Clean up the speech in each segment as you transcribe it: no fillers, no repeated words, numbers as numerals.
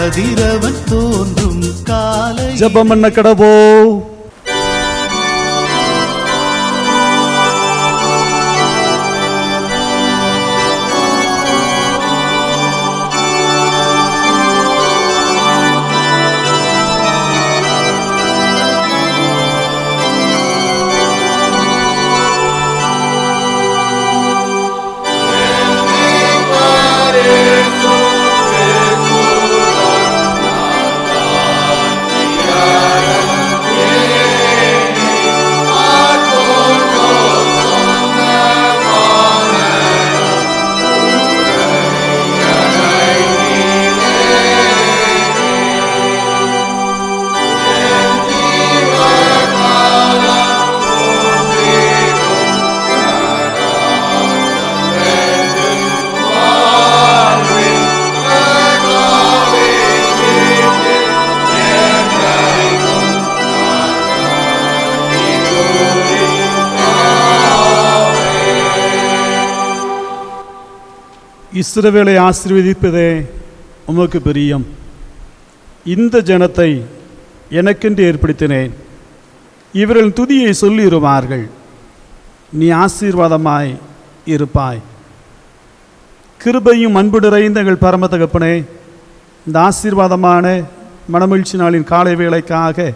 கதிரவன் தோன்றும் காலை. ஜெபம் பண்ண கடவோ. இஸ்ரவேலை ஆசீர்வதிப்பதே உமக்கு பிரியம். இந்த ஜனத்தை எனக்கென்று ஏற்படுத்தினேன். இவர்கள் துதியை சொல்லிடுவார்கள். நீ ஆசீர்வாதமாய் இருப்பாய். கிருபையும் அன்பு நிறைந்த எங்கள் பரம தகப்பனே, இந்த ஆசீர்வாதமான மனமகிழ்ச்சி நாளின் காலை வேளைக்காக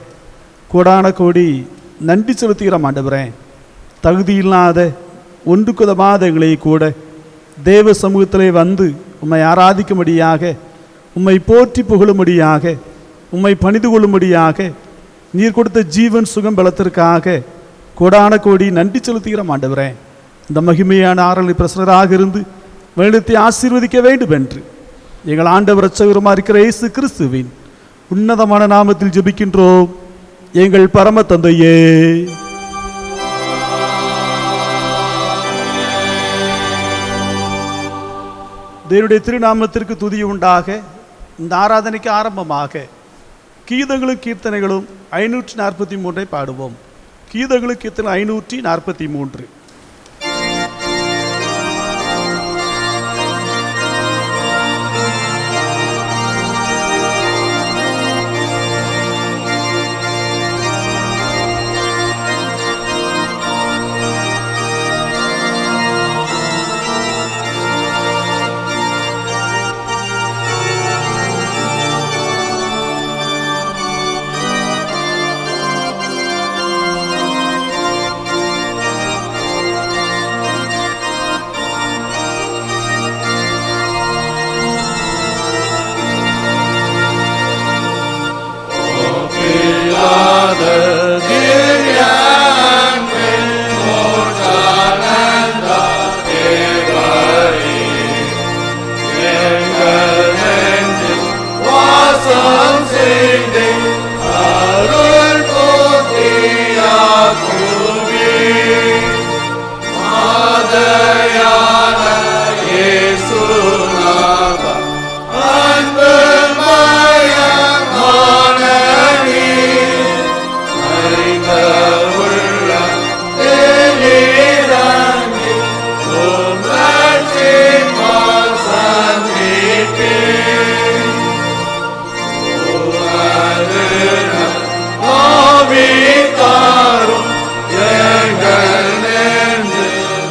கோடான கோடி நன்றி செலுத்துகிறோம் ஆண்டவரே. தகுதியில்லாத ஒன்றுக்குதவாத எங்களை கூட தேவ சமூகத்திலே வந்து உம்மை ஆராதிக்கும்படியாக, உம்மை போற்றி புகழும்படியாக, உம்மை பணிந்து கொள்ளும்படியாக நீர் கொடுத்த ஜீவன் சுகம் பலத்திற்காக கோடான கோடி நன்றி செலுத்துகிறோம் ஆண்டவரே. இந்த மகிமையான ஆரலை பிரசனராக இருந்து வேண்டத்தை ஆசீர்வதிக்க வேண்டும் என்று எங்கள் ஆண்டவர் இரட்சகருமாய் இருக்கிற இயேசு கிறிஸ்துவின் உன்னதமான நாமத்தில் ஜெபிக்கின்றோம் எங்கள் பரம தந்தையே. தேவனுடைய திருநாமத்திற்கு துதி உண்டாக. இந்த ஆராதனைக்கு ஆரம்பமாக கீதங்களும் கீர்த்தனைகளும் 543 பாடுவோம். கீதங்களும் கீர்த்தனை 543.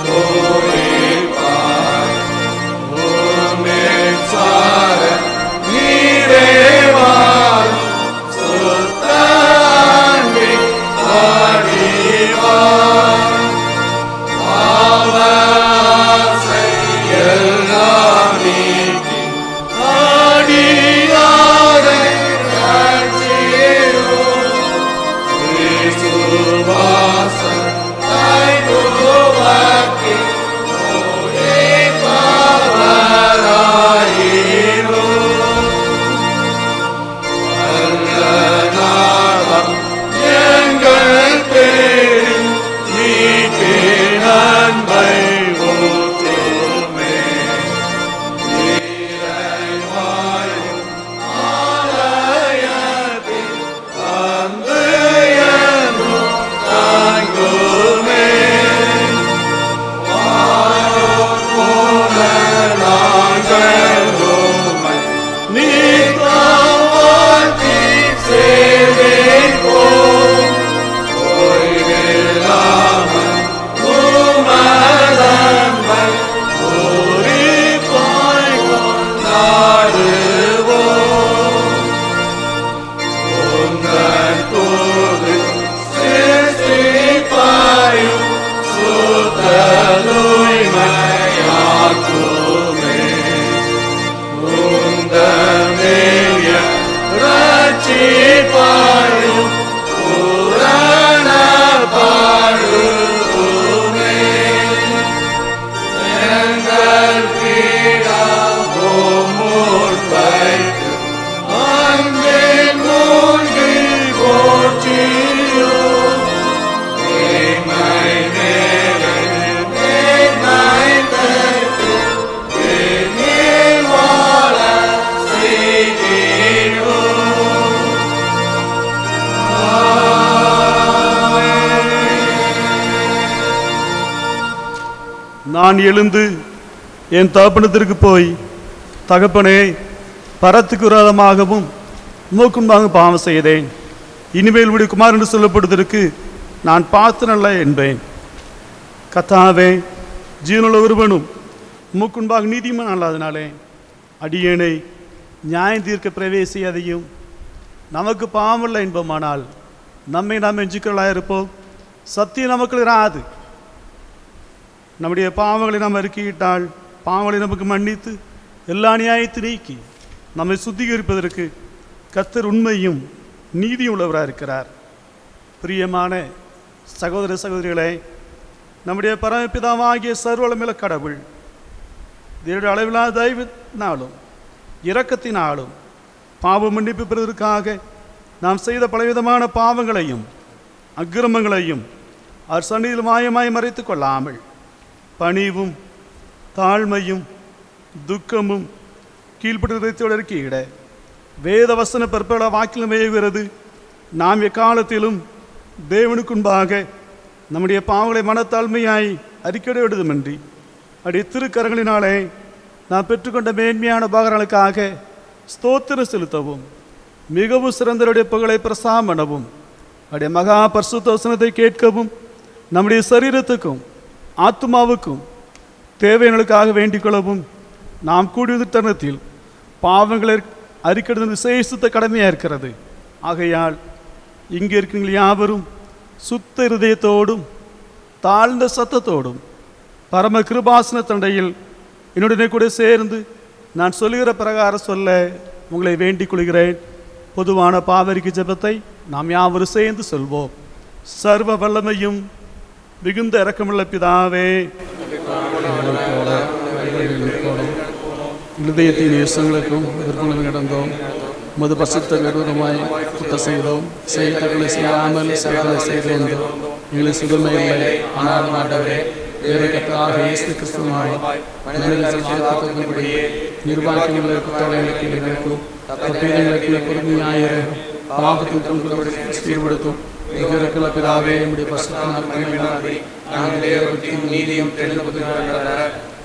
Glory. நான் எழுந்து என் தகப்பனத்திற்கு போய், தகப்பனே, பரத்துக்கு விரோதமாகவும் உமக்குன்பாக பாவம் செய்தேன், இனிமேல் உடைய குமார் என்று சொல்லப்படுவதற்கு நான் பாத்திரல்ல என்பேன். கர்த்தாவே, ஜீவனுள்ள ஒருவனும் உமக்குன்பாக நீதிமான் அல்லாதனாலே அடியேனை நியாயம் தீர்க்க பிரவேசியாதையும். நமக்கு பாவமில்லை என்போமானால் நம்மை நாம் எஞ்சிக்கலாக இருப்போம், சத்தியம் நமக்கு இராது. நம்முடைய பாவங்களை நாம் அறிக்கையிட்டால் பாவங்களை நமக்கு மன்னித்து எல்லா நியாயத்தை நீக்கி நம்மை சுத்திகரிப்பதற்கு கர்த்தர் உண்மையும் நீதியும் உள்ளவராக இருக்கிறார். பிரியமான சகோதர சகோதரிகளே, நம்முடைய பரமபிதாவாகிய சர்வவல்லமையுள்ள கடவுள் தேவனுடைய அளவிலான தயவினாலும் இரக்கத்தினாலும் பாவ மன்னிப்பு பெறுவதற்காக நாம் செய்த பலவிதமான பாவங்களையும் அக்கிரமங்களையும் அவர் சந்நிதியில் மாயமாய் மறைத்து கொள்ளாமல் பணிவும் தாழ்மையும் துக்கமும் கீழ்ப்பட்டு இருக்கிட வேத வசன பற்பல வாக்கில் மேய்கிறது. நாம் எக்காலத்திலும் தேவனுக்குன்பாக நம்முடைய பாவங்களை மனத்தாழ்மையாய் அறிக்கை விடுதுமின்றி அடைய திருக்கரங்களினாலே நாம் பெற்றுக்கொண்ட மேன்மையான உபகாரங்களுக்காக ஸ்தோத்திரம் செலுத்தவும், மிகவும் சிறந்தருடைய புகழை பிரசாரம் பண்ணவும், அடைய மகா பரிசுத்த வசனத்தை கேட்கவும், நம்முடைய சரீரத்துக்கும் ஆத்மாவுக்கும் தேவைகளுக்காக வேண்டிக் கொள்ளவும் நாம் கூடிய தருணத்தில் பாவங்களை அறிக்கிறது விசேஷித்த கடமையாக இருக்கிறது. ஆகையால் இங்கே இருக்கிற யாவரும் சுத்த இருதயத்தோடும் தாழ்ந்த சத்தத்தோடும் பரம கிருபாசன தண்டையில் என்னுடனே கூட சேர்ந்து நான் சொல்லுகிற பிரகாரம் சொல்ல உங்களை வேண்டிக் கொள்கிறேன். பொதுவான பாவரிக்கு ஜெபத்தை நாம் யாவரும் சேர்ந்து சொல்வோம். சர்வ வல்லமையும் மிகுந்த இரக்கமுள்ள பிதாவே, இருதயத்தின் நேசங்களுக்கும் விருப்பங்களும் நடந்தோம், மது பசுத்த விரோதமாய் குற்றம் செய்தோம், செய்தவர்களை செய்யாமல் செய்தவர்களை செய்து வந்தோம். எங்களுக்கு சுகமே இல்லை, ஆனால் ஆண்டவரே, வேறு கர்த்தராக இயேசு கிறிஸ்துவாய் நிர்வாகிகளுடைய குற்றவாளிகளுக்கு எங்களுக்கும் தப்பீதங்களுக்கு பொறுமையாயிரு பாவத்தின் துன்பங்களோடு சீர்படுத்தும். எங்களுக்குள்ள பிதாவே, நம்முடைய பசுத்த நீதியும்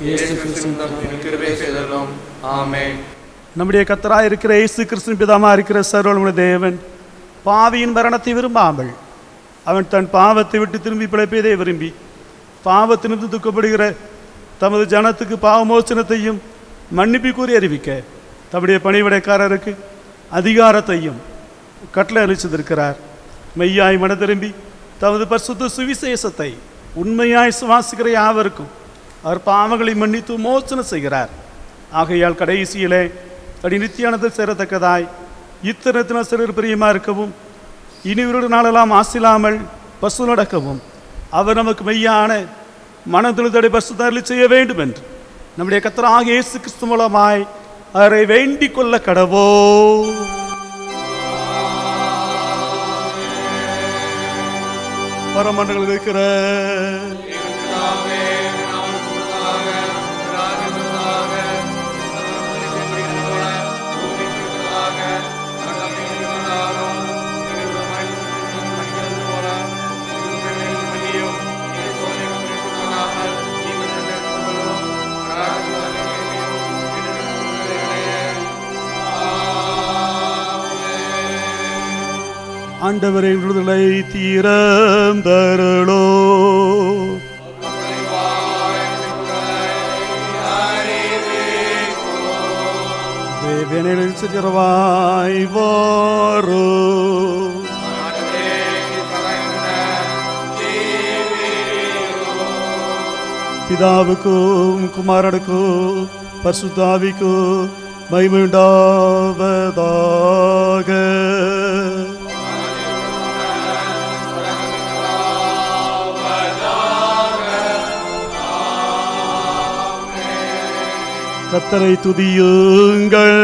இயேசு கிறிஸ்து ஆமென். நம்முடைய கர்த்தராய் இருக்கிற இயேசு கிறிஸ்து பிதாவாய் இருக்கிற சர்வவல்லமையுள்ள தேவன் பாவியின் மரணத்தை விரும்பாமல் அவன் தன் பாவத்தை விட்டு திரும்பி பிழைப்பதை விரும்பி பாவத்திலிருந்து துக்கப்படுகிற தமது ஜனத்துக்கு பாவமோச்சனத்தையும் மன்னிப்பு கூறி அறிவிக்க தம்முடைய பணிவிடைக்காரருக்கு அதிகாரத்தையும் கட்டளை அளித்திருக்கிறார். மெய்யாய் மன திரும்பி தமது பரிசுத்த சுவிசேஷத்தை உண்மையாய் சுவாசிக்கிற யாவருக்கும் அவர் பாவங்களை மன்னித்து மோசனம் செய்கிறார். ஆகையால் கடைசியிலே அடி நித்தியானத்தில் சேரத்தக்கதாய் இத்தனத்தினால் சிறர் பிரியமாக இருக்கவும் இனி ஒரு நாளெல்லாம் ஆசில்லாமல் பசு நடக்கவும் அவர் நமக்கு மெய்யான மனதிலுதடை பசுத்தருளி செய்ய வேண்டும் என்று நம்முடைய கர்த்தராகிய இயேசு கிறிஸ்து மூலமாய் அவரை வேண்டிக் கொள்ள கடவோ. பரமண்டலத்தில் இருக்கிற ஆண்டவரை விடுதலை தீரந்தருளோ. தேவனில் சிறவாய் வாரோ. பிதாவுக்கும் குமாரனுக்கும் பரிசுத்த ஆவிக்கும் மகிமை உண்டாவதாக. கர்த்தரை துதியுங்கள்.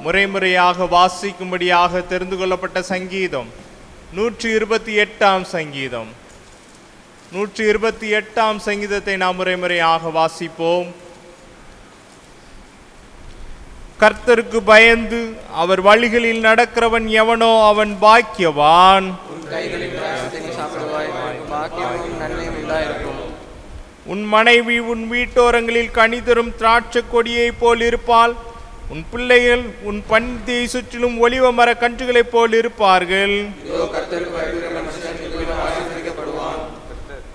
முறைமுறையாக வாசிக்கும்படியாக தெரிந்து கொள்ளப்பட்ட சங்கீதம் 128ஆம் சங்கீதம். 128ஆம் சங்கீதத்தை நாம் முறைமுறையாக வாசிப்போம். கர்த்தருக்கு பயந்து அவர் வழிகளில் நடக்கிறவன் எவனோ அவன் பாக்கியவான். உன் மனைவி உன் வீட்டோரங்களில் கனி தரும் திராட்சை கொடியை போல் இருப்பாள். உன் பிள்ளைகள் உன் பந்தியை சுற்றிலும் ஒலிவ மர கன்றுகளைப் போல் இருப்பார்கள்.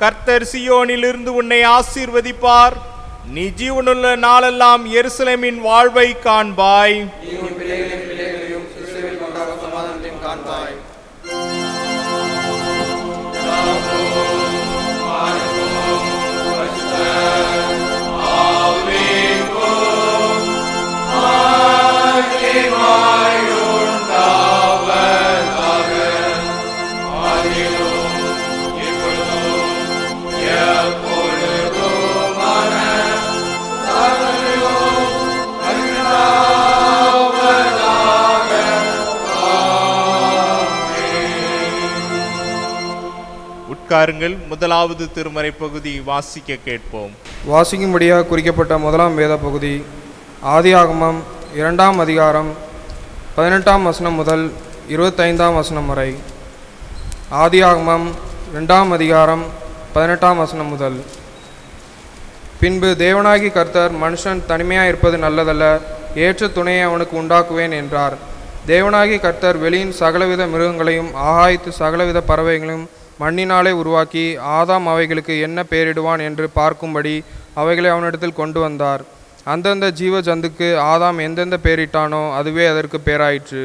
கர்த்தர் சியோனில் இருந்து உன்னை ஆசீர்வதிப்பார். நீ ஜீவனுள்ள நாளெல்லாம் எருசலேமின் வாழ்வை காண்பாய். முதலாவது திருமறை பகுதி வாசிக்க கேட்போம். வாசிக்கும்படியாக குறிக்கப்பட்ட முதலாம் வேத பகுதி ஆதியாகமம் 2ஆம் அதிகாரம் 18ஆம் வசனம் முதல் 25ஆம் வசனம் வரை. ஆதியாகமம் 2ஆம் அதிகாரம் 18ஆம் வசனம் முதல். பின்பு தேவனாகி கர்த்தர், மனுஷன் தனிமையாக இருப்பது நல்லதல்ல, ஏற்ற துணையை அவனுக்கு உண்டாக்குவேன் என்றார். தேவனாகி கர்த்தர் வெளியின் சகலவித மிருகங்களையும் ஆகாயத்து சகலவித பறவைகளையும் மண்ணினாலே உருவாக்கி ஆதாம் அவைகளுக்கு என்ன பெயரிடுவான் என்று பார்க்கும்படி அவைகளை அவனிடத்தில் கொண்டு வந்தார். அந்தந்த ஜீவ ஜந்துக்கு ஆதாம் எந்தெந்த பெயரிட்டானோ அதுவே அதற்கு பெயராயிற்று.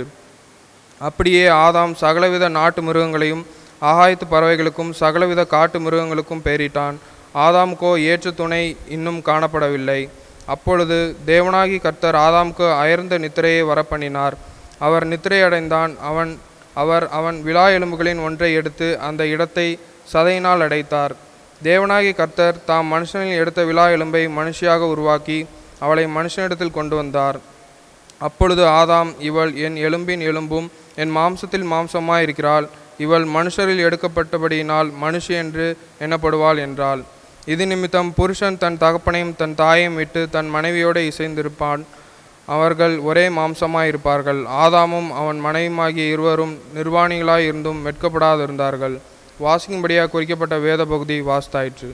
அப்படியே ஆதாம் சகலவித நாட்டு மிருகங்களையும் ஆகாயத்து பறவைகளுக்கும் சகலவித காட்டு மிருகங்களுக்கும் பெயரிட்டான். ஆதாமுக்கோ ஏற்ற துணை இன்னும் காணப்படவில்லை. அப்பொழுது தேவனாகி கர்த்தர் ஆதாமுக்கு அயர்ந்த நித்திரையை வரப்பண்ணினார். அவர் நித்திரையடைந்தான். அவன் விலா எலும்புகளின் ஒன்றை எடுத்து அந்த இடத்தை சதையினால் அடைத்தார். தேவனாகி கர்த்தர் தாம் மனுஷனில் எடுத்த விலா எலும்பை மனுஷியாக உருவாக்கி அவளை மனுஷனிடத்தில் கொண்டு வந்தார். அப்பொழுது ஆதாம், இவள் என் எலும்பின் எலும்பும் என் மாம்சத்தில் மாம்சமாயிருக்கிறாள். இவள் மனுஷரில் எடுக்கப்பட்டபடியினால் மனுஷி என்று எண்ணப்படுவாள் என்றாள். இது நிமித்தம் புருஷன் தன் தகப்பனையும் தன் தாயையும் விட்டு தன் மனைவியோடு இசைந்திருப்பான். அவர்கள் ஒரே மாம்சமாயிருப்பார்கள். ஆதாமும் அவன் மனைவியுமாகிய இருவரும் நிர்வாணிகளாய் இருந்தும் வெட்கப்படாதிருந்தார்கள். வாசிக்கும்படியாக குறிக்கப்பட்ட வேத பகுதி வாசித்தாயிற்று.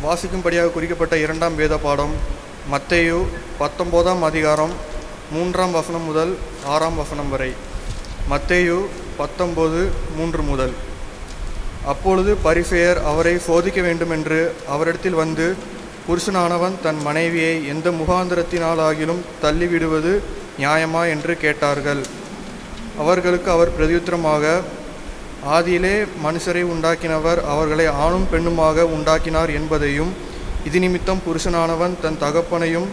வாசிக்கும்படியாக குறிக்கப்பட்ட இரண்டாம் வேத பாடம் மத்தேயு 19ஆம் அதிகாரம் 3ஆம் வசனம் முதல் 6ஆம் வசனம் வரை. மத்தேயு 19:3 முதல். அப்பொழுது பரிசேயர் அவரை சோதிக்க வேண்டுமென்று அவரிடத்தில் வந்து, புருஷனானவன் தன் மனைவியை எந்த முகாந்திரத்தினாலாகிலும் தள்ளிவிடுவது நியாயமா என்று கேட்டார்கள். அவர்களுக்கு அவர் பிரதியுத்தரமாக, ஆதியிலே மனுஷரை உண்டாக்கினவர் அவர்களை ஆணும் பெண்ணுமாக உண்டாக்கினார் என்பதையும், இது நிமித்தம் புருஷனானவன் தன் தகப்பனையும்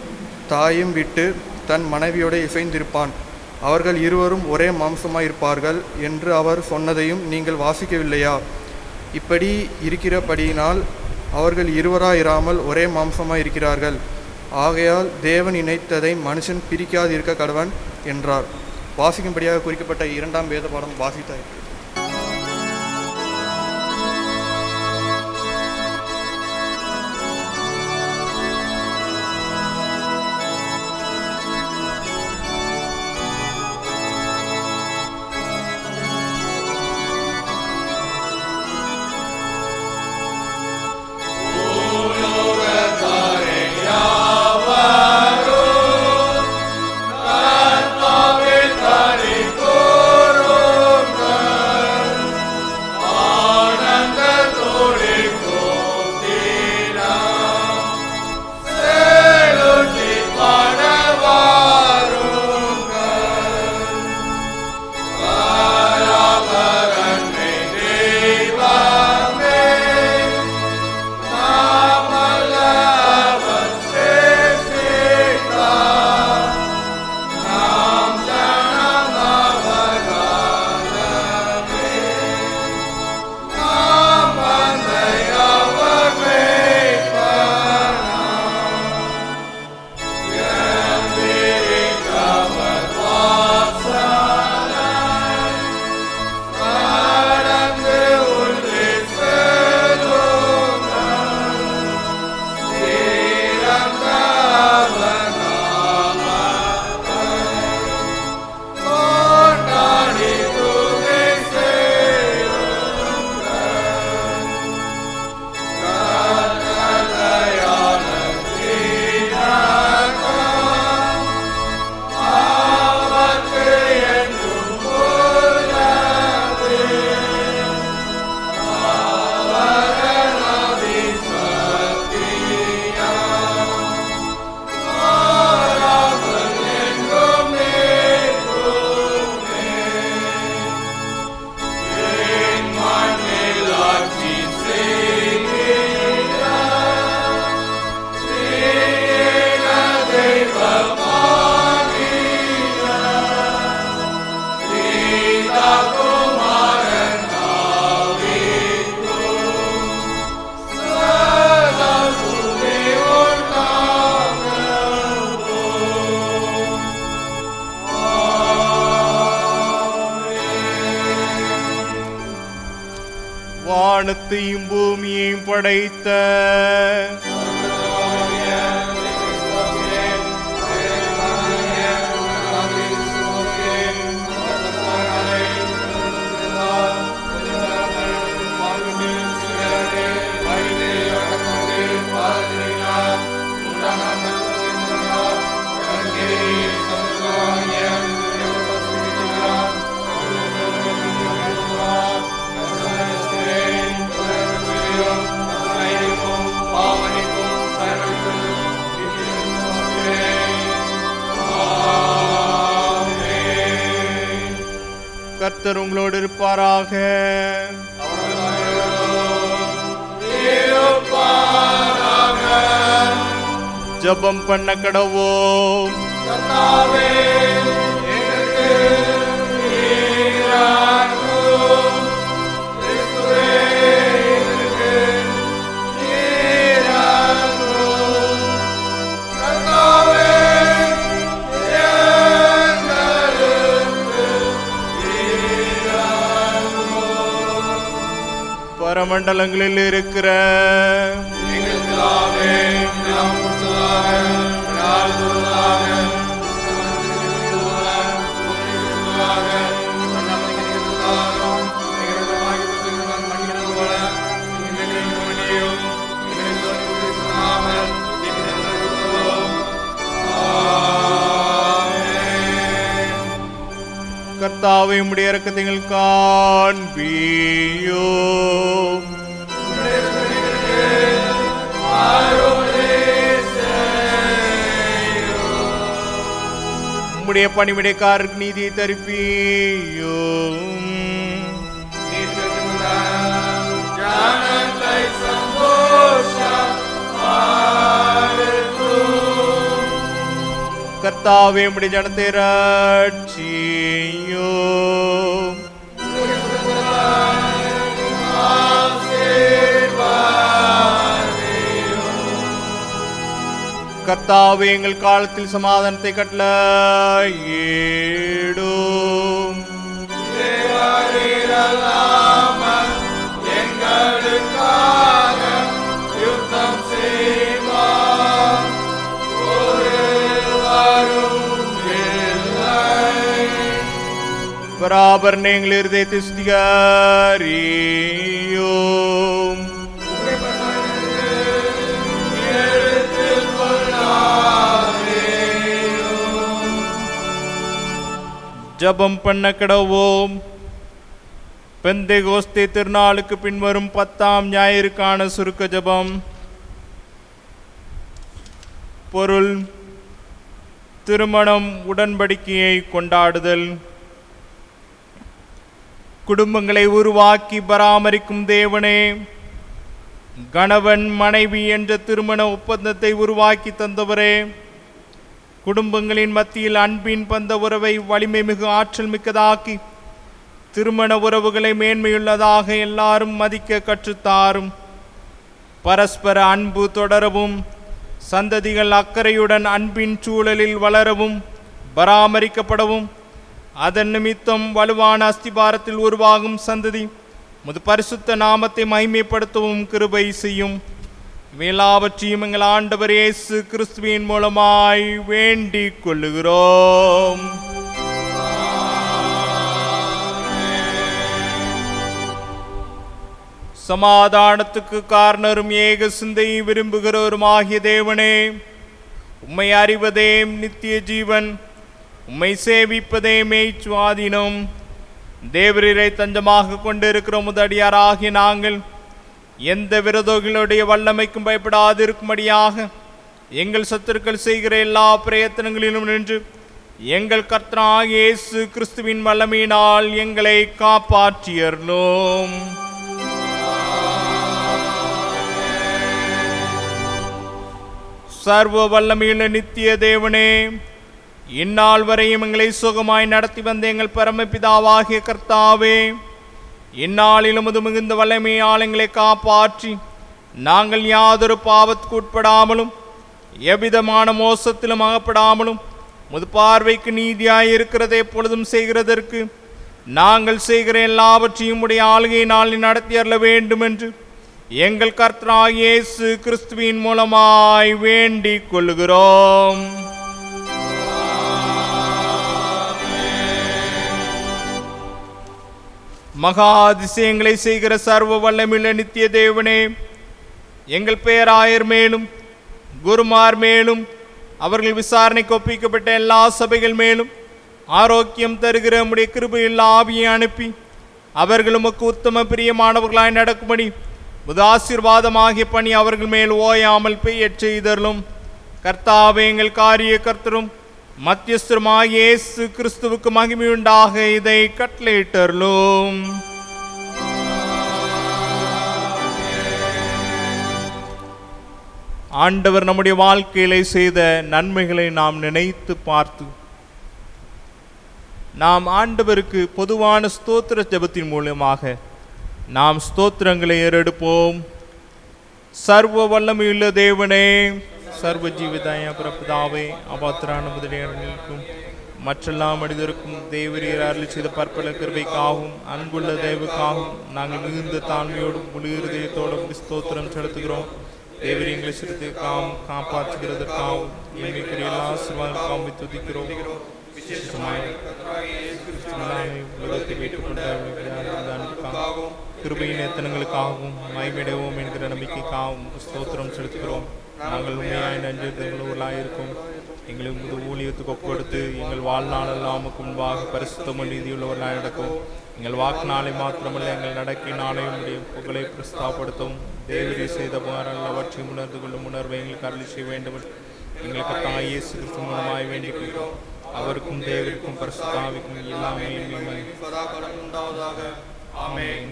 தாயும் விட்டு தன் மனைவியோடு இசைந்திருப்பான், அவர்கள் இருவரும் ஒரே மாம்சமாயிருப்பார்கள் என்று அவர் சொன்னதையும் நீங்கள் வாசிக்கவில்லையா? இப்படி இருக்கிறபடியினால் அவர்கள் இருவராயிராமல் ஒரே மாம்சமாயிருக்கிறார்கள். ஆகையால் தேவன் இணைத்ததை மனுஷன் பிரிக்காதிருக்க கடவன் என்றார். வாசிக்கும்படியாக குறிக்கப்பட்ட இரண்டாம் வேத பாடம் வாசித்தார். வானத்தையும் பூமியையும் படைத்த கர்த்தர் உங்களோடு இருப்பாராக. ஜெபம் பண்ண கடவோம். பரமண்டலங்களில் இருக்கிற கர்த்தாவே உம்முடைய இரக்கத்தை எங்கள் காண்பியோ. உம்முடைய பணிவிடைக்காரருக்கு நீதியை தரிப்பியோ. கர்த்தாவே உம்முடைய ஜனத்தை ரட்சியோ. கர்த்தாவே எங்கள் காலத்தில் சமாதானத்தை கட்டளையிடும். பராபரனை எங்கள் இருதயத்தை சுத்திகரியும். ஜபம் பண்ண கடவோம். பெந்தேகோஸ்தே திருநாளுக்கு பின்வரும் 10ஆம் ஞாயிறுக்கான சுருக்க ஜபம். பொருள்: திருமணம் உடன்படிக்கையை கொண்டாடுதல். குடும்பங்களை உருவாக்கி பராமரிக்கும் தேவனே, கணவன் மனைவி என்ற திருமண ஒப்பந்தத்தை உருவாக்கி தந்தவரே, குடும்பங்களின் மத்தியில் அன்பின் பந்த உறவை வலிமை மிகு ஆற்றல் மிக்கதாக்கி திருமண உறவுகளை மேன்மையுள்ளதாக எல்லாரும் மதிக்க கற்றுத்தாரும். பரஸ்பர அன்பு தொடரவும், சந்ததிகள் அக்கறையுடன் அன்பின் சூழலில் வளரவும் பராமரிக்கப்படவும், அதன் நிமித்தம் வலுவான அஸ்திபாரத்தில் உருவாகும் சந்ததி முது பரிசுத்த நாமத்தை மகிமைப்படுத்தவும் கிருபை செய்யும். எல்லாவற்றையும் எங்கள் ஆண்டவர் இயேசு கிறிஸ்துவின் மூலமாய் வேண்டிக் கொள்ளுகிறோம். சமாதானத்துக்கு காரணரும் ஏக சிந்தையை விரும்புகிறவருமாகிய தேவனே, உம்மை அறிவதே நித்திய ஜீவன், உம்மை சேவிப்பதே மேய்ச்சுவாதீனம். தேவரீரை தஞ்சமாக கொண்டிருக்கிற முதடியாராகிய நாங்கள் எந்த விரோதிகளுடைய வல்லமைக்கும் பயப்படாதிருக்கும்படியாக எங்கள் சத்துருக்கள் செய்கிற எல்லா பிரயத்தனங்களிலும் நின்று எங்கள் கர்த்தராகிய இயேசு கிறிஸ்துவின் வல்லமையினால் எங்களை காப்பாற்றியர்லோம். சர்வ வல்லமையுள்ள நித்திய தேவனே, இந்நாள் வரையும் எங்களை சுகமாய் நடத்தி வந்த எங்கள் பரமபிதாவாகிய கர்த்தாவே, இந்நாளிலும் அது மிகுந்த வல்லமையால் எங்களை காப்பாற்றி நாங்கள் யாதொரு பாவத்துக்கு உட்படாமலும் எவ்விதமான மோசத்திலும் அகப்படாமலும் முது பார்வைக்கு நீதியாய் இருக்கிறதை எப்பொழுதும் செய்கிறதற்கு நாங்கள் செய்கிற எல்லாவற்றையும் உடைய ஆளுகையினால் நடத்தி அருள வேண்டும் என்று எங்கள் கர்த்தராகிய இயேசு கிறிஸ்துவின் மூலமாய் வேண்டிக் கொள்ளுகிறோம். மகா அதிசயங்களை செய்கிற சர்வ வல்லமையுள்ள நித்திய தேவனே, எங்கள் பேராயர் மேலும் குருமார் மேலும் அவர்கள் விசாரணைக்கு ஒப்பிக்கப்பட்ட எல்லா சபைகள் மேலும் ஆரோக்கியம் தருகிற உம்முடைய கிருபையுள்ள ஆவியை அனுப்பி அவர்கள் உமக்கு உத்தம பிரியமானவர்களாய் நடக்கும்படி உமது ஆசீர்வாதமாகிய பணி அவர்கள் மேல் ஓயாமல் பெய்யச் செய்தருளும். கர்த்தாவே, எங்கள் காரிய கர்த்தரும் மத்தியஸ்தருமாகிய இயேசு கிறிஸ்துவுக்கு மகிமையுண்டாக இதை கட்டளையிட்டருளும். ஆண்டவர் நம்முடைய வாழ்க்கையிலே செய்த நன்மைகளை நாம் நினைத்து பார்த்து நாம் ஆண்டவருக்கு பொதுவான ஸ்தோத்திர ஜெபத்தின் மூலமாக நாம் ஸ்தோத்திரங்களை ஏறெடுப்போம். சர்வ வல்லமையுள்ள தேவனே, சர்வ ஜீவிதாய பிதாவே, அபாத்திரான முதலியார்களுக்கும் மற்றெல்லா மனிதருக்கும் தேவரீர் அருள் செய்த பற்பல கிருபைக்காகவும் அன்புள்ள தேவக்காகவும் நாங்கள் மிகுந்த தாழ்மையோடும் முழு இருதயத்தோடும் ஸ்தோத்திரம் செலுத்துகிறோம். தேவரீ எங்களை சிறுத்தைக்காகவும் காப்பாற்றுகிறதற்காகவும் எங்களுக்குரிய எல்லா சிறுவாங்களுக்காகவும் துதிக்கிறோம். கிருபையின் எத்தனங்களுக்காகவும் மகிமையடைவோம் என்கிற நம்பிக்கைக்காகவும் ஸ்தோத்திரம் செலுத்துகிறோம். நாங்கள் உண்மையாய் நன்றி இருக்கும் எங்களுக்கு ஊழியத்துக்கு ஒப்படுத்து எங்கள் வாழ்நாளெல்லாம் முன்பாக பரிசுத்தமும் நீதியுள்ளவர்களாக நடக்கும். எங்கள் வாக்கு நாளை மாத்திரமல்ல, எங்கள் நடக்கினாலையும் உடைய புகழை பிரஸ்தாப்படுத்தவும் தேவரீ செய்த எல்லாவற்றையும் உணர்ந்து கொள்ளும் உணர்வை எங்களுக்கு அருளி செய்ய வேண்டும். எங்களுக்கு தாய் இயேசு கிறிஸ்து மூலமாய் வேண்டிக் கொள்கிறோம். அவருக்கும் தேவருக்கும் பரிசுத்தாவிக்கும் எல்லாமே ஆமென்.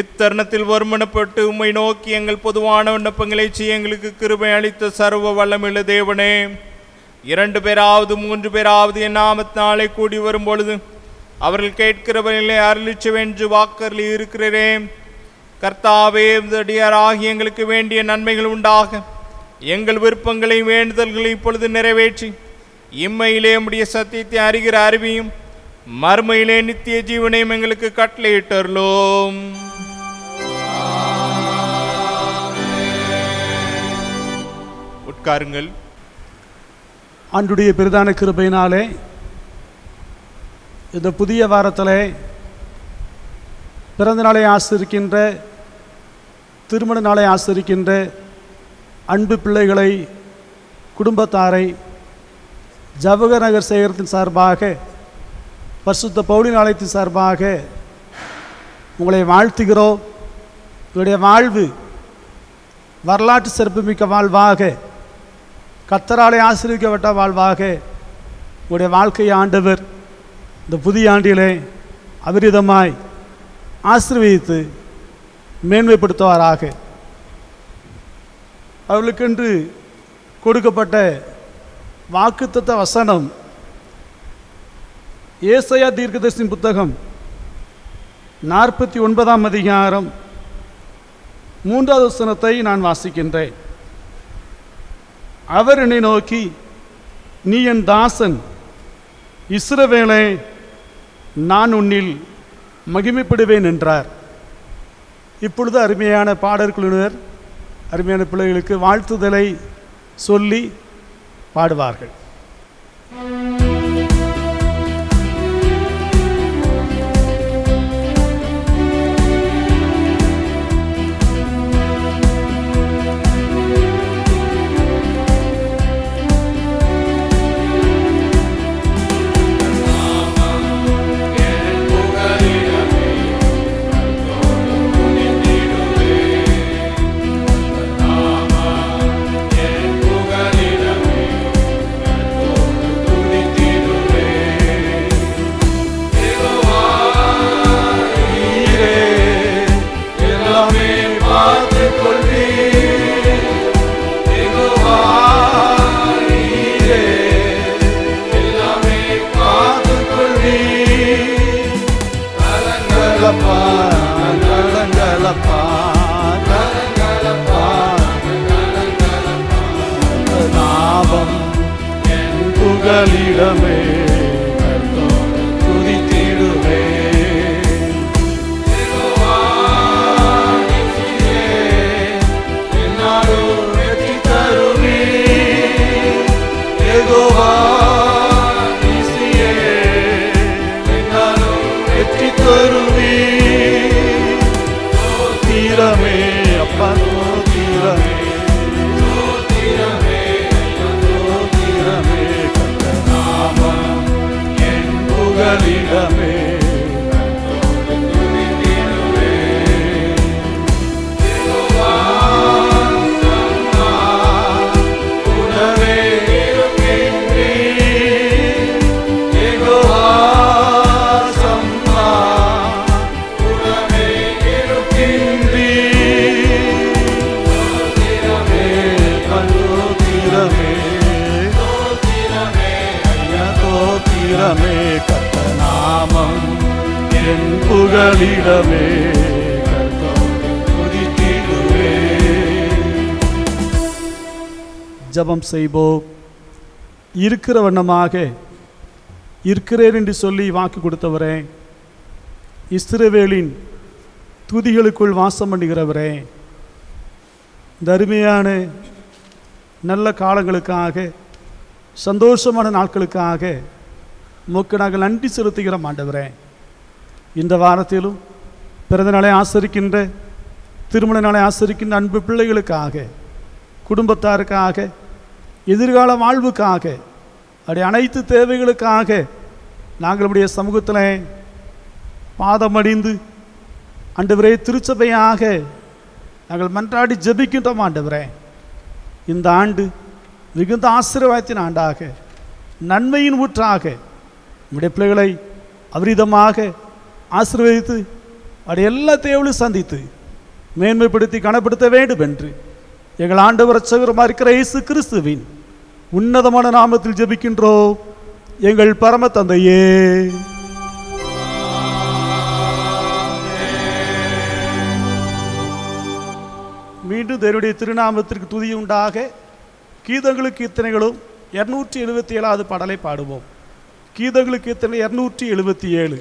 இத்தருணத்தில் ஒருமனப்பட்டு உம்மை நோக்கி எங்கள் பொதுவான விண்ணப்பங்களை செய்ய எங்களுக்கு கிருபை அளித்த சர்வ வல்லமுள்ள தேவனே, 2 பேராவது 3 பேராவது என் நாமத்தினாலே கூடி வரும் பொழுது அவர்கள் கேட்கிறவர்களை அருளிச்ச வென்று வாக்கர்லி இருக்கிறேன். கர்த்தாவே, அடியாராகி எங்களுக்கு வேண்டிய நன்மைகள் உண்டாக எங்கள் விருப்பங்களை வேண்டுதல்களை இப்பொழுது நிறைவேற்றி இம்மையிலே உம்முடைய சத்தியத்தை அறிகிற அறிவியும் மறுமையிலே நித்திய ஜீவனையும் எங்களுக்கு கட்டளையிட்டருளோம். உட்காருங்கள். ஆண்டுடைய பிரதான கிருபையினாலே இந்த புதிய வாரத்தில் பிறந்த நாளை ஆசிரிக்கின்ற, திருமண நாளை ஆசிரிக்கின்ற அன்பு பிள்ளைகளை, குடும்பத்தாரை ஜவஹர் நகர் சேகரத்தின் சார்பாக, பரிசுத்த பவுலின் ஆலயத்தின் சார்பாக உங்களை வாழ்த்துகிறோம். உங்களுடைய வாழ்வு வரலாற்று சிறப்புமிக்க வாழ்வாக, கர்த்தராலே ஆசீர்வதிக்கப்பட்ட வாழ்வாக உங்களுடைய வாழ்க்கையை ஆண்டவர் இந்த புதிய ஆண்டிலே அபரிதமாய் ஆசீர்வதித்து மேன்மைப்படுத்துவாராக. அவர்களுக்கென்று கொடுக்கப்பட்ட வாக்குத்தத்த வசனம் ஏசாயா தீர்க்கதரிசியின் புத்தகம் 49ஆம் அதிகாரம் 3வது வசனத்தை நான் வாசிக்கின்றேன். அவர் என்னை நோக்கி, நீ என் தாசன் இஸ்ரவேலே, நான் உன்னில் மகிமைப்படுவேன் என்றார். இப்பொழுது அருமையான பாடற்குழுவினர் அருமையான பிள்ளைகளுக்கு வாழ்த்துதலை சொல்லி பாடுவார்கள். நாமம் என் புகலிடமே, துதித்திடுவே. என்னாலும் வெற்றி தருவே, யெகோவா நீசியே, என்னாலும் வெற்றி தருவே. தீரமே அப்பா, தீரமே, தீரமே, கர்த்தர் நாமம் என் புகலிடமே. உணவே யெகோவா சம்மா, உணவே இருக்கின்றீ. தோத்திரமே, கர்த்தர் நாமம் என் புகலிடமே, துதித்திடுவே. ஜெபம் செய்வோம். இருக்கிற வண்ணமாக இருக்கிறேன் என்று சொல்லி வாக்கு கொடுத்தவரே, இஸ்ரவேலின் துதிகளுக்குள் வாசம் பண்ணுகிறவரே, இந்த அருமையான நல்ல காலங்களுக்காக, சந்தோஷமான நாட்களுக்காக உமக்கு நாங்கள் நன்றி செலுத்துகிறோம் ஆண்டவரே. இந்த வாரத்திலும் பிறந்த நாளை ஆசரிக்கின்ற, திருமண நாளை ஆசரிக்கின்ற அன்பு பிள்ளைகளுக்காக, குடும்பத்தாருக்காக எதிர்கால வாழ்வுக்காக, அப்படி அனைத்து தேவைகளுக்காக நாங்கள் நம்முடைய சமூகத்தில் பாதமடிந்து ஆண்டவரே திருச்சபையாக நாங்கள் மன்றாடி ஜெபிக்கின்றோம். ஆண்டவரே, இந்த ஆண்டு மிகுந்த ஆசீர்வாதத்தின் ஆண்டாக, நன்மையின் ஊற்றாக நம்முடைய பிள்ளைகளை அபரிதமாக ஆசீர்வதித்து அப்படி எல்லா தேவையும் சந்தித்து மேன்மைப்படுத்தி கனப்படுத்த வேண்டும் என்று எங்கள் ஆண்டவர் இரட்சகருமாய் இருக்கிற இயேசு கிறிஸ்துவின் உன்னதமான நாமத்தில் ஜெபிக்கின்றோம் எங்கள் பரம தந்தையே. மீண்டும் தேவனுடைய திருநாமத்திற்கு துதி உண்டாக கீதங்களுக்கு கீர்த்தனைகளும் 277வது பாடலை பாடுவோம். கீதங்களுக்கு கீர்த்தனை 277.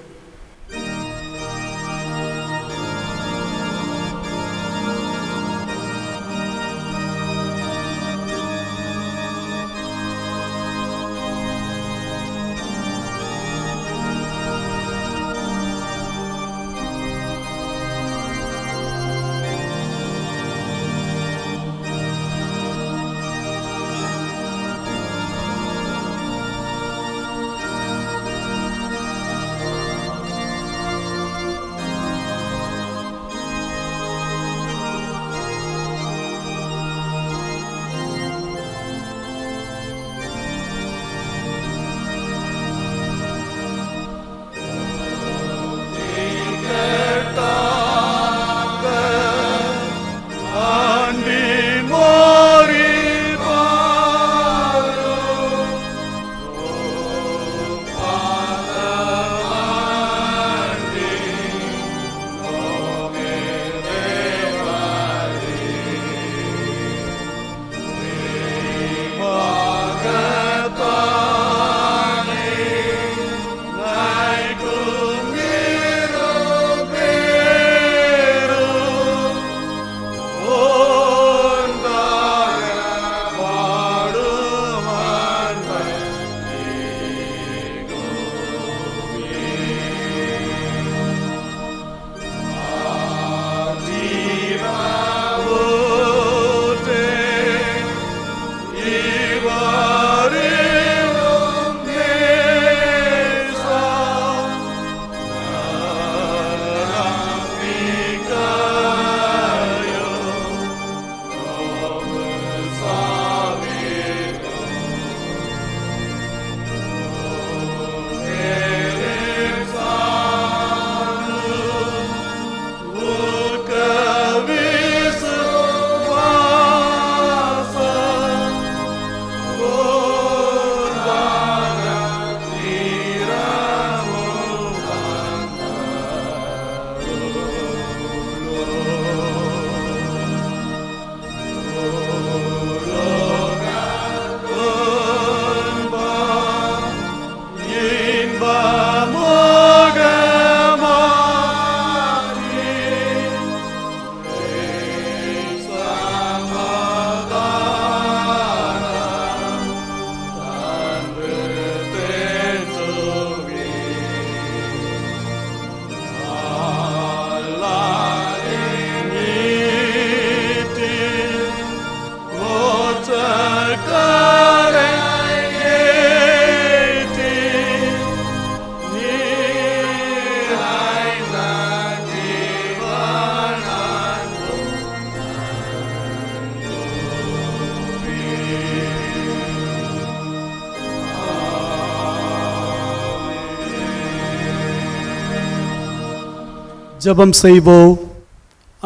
ஜெபம் செய்வோம்.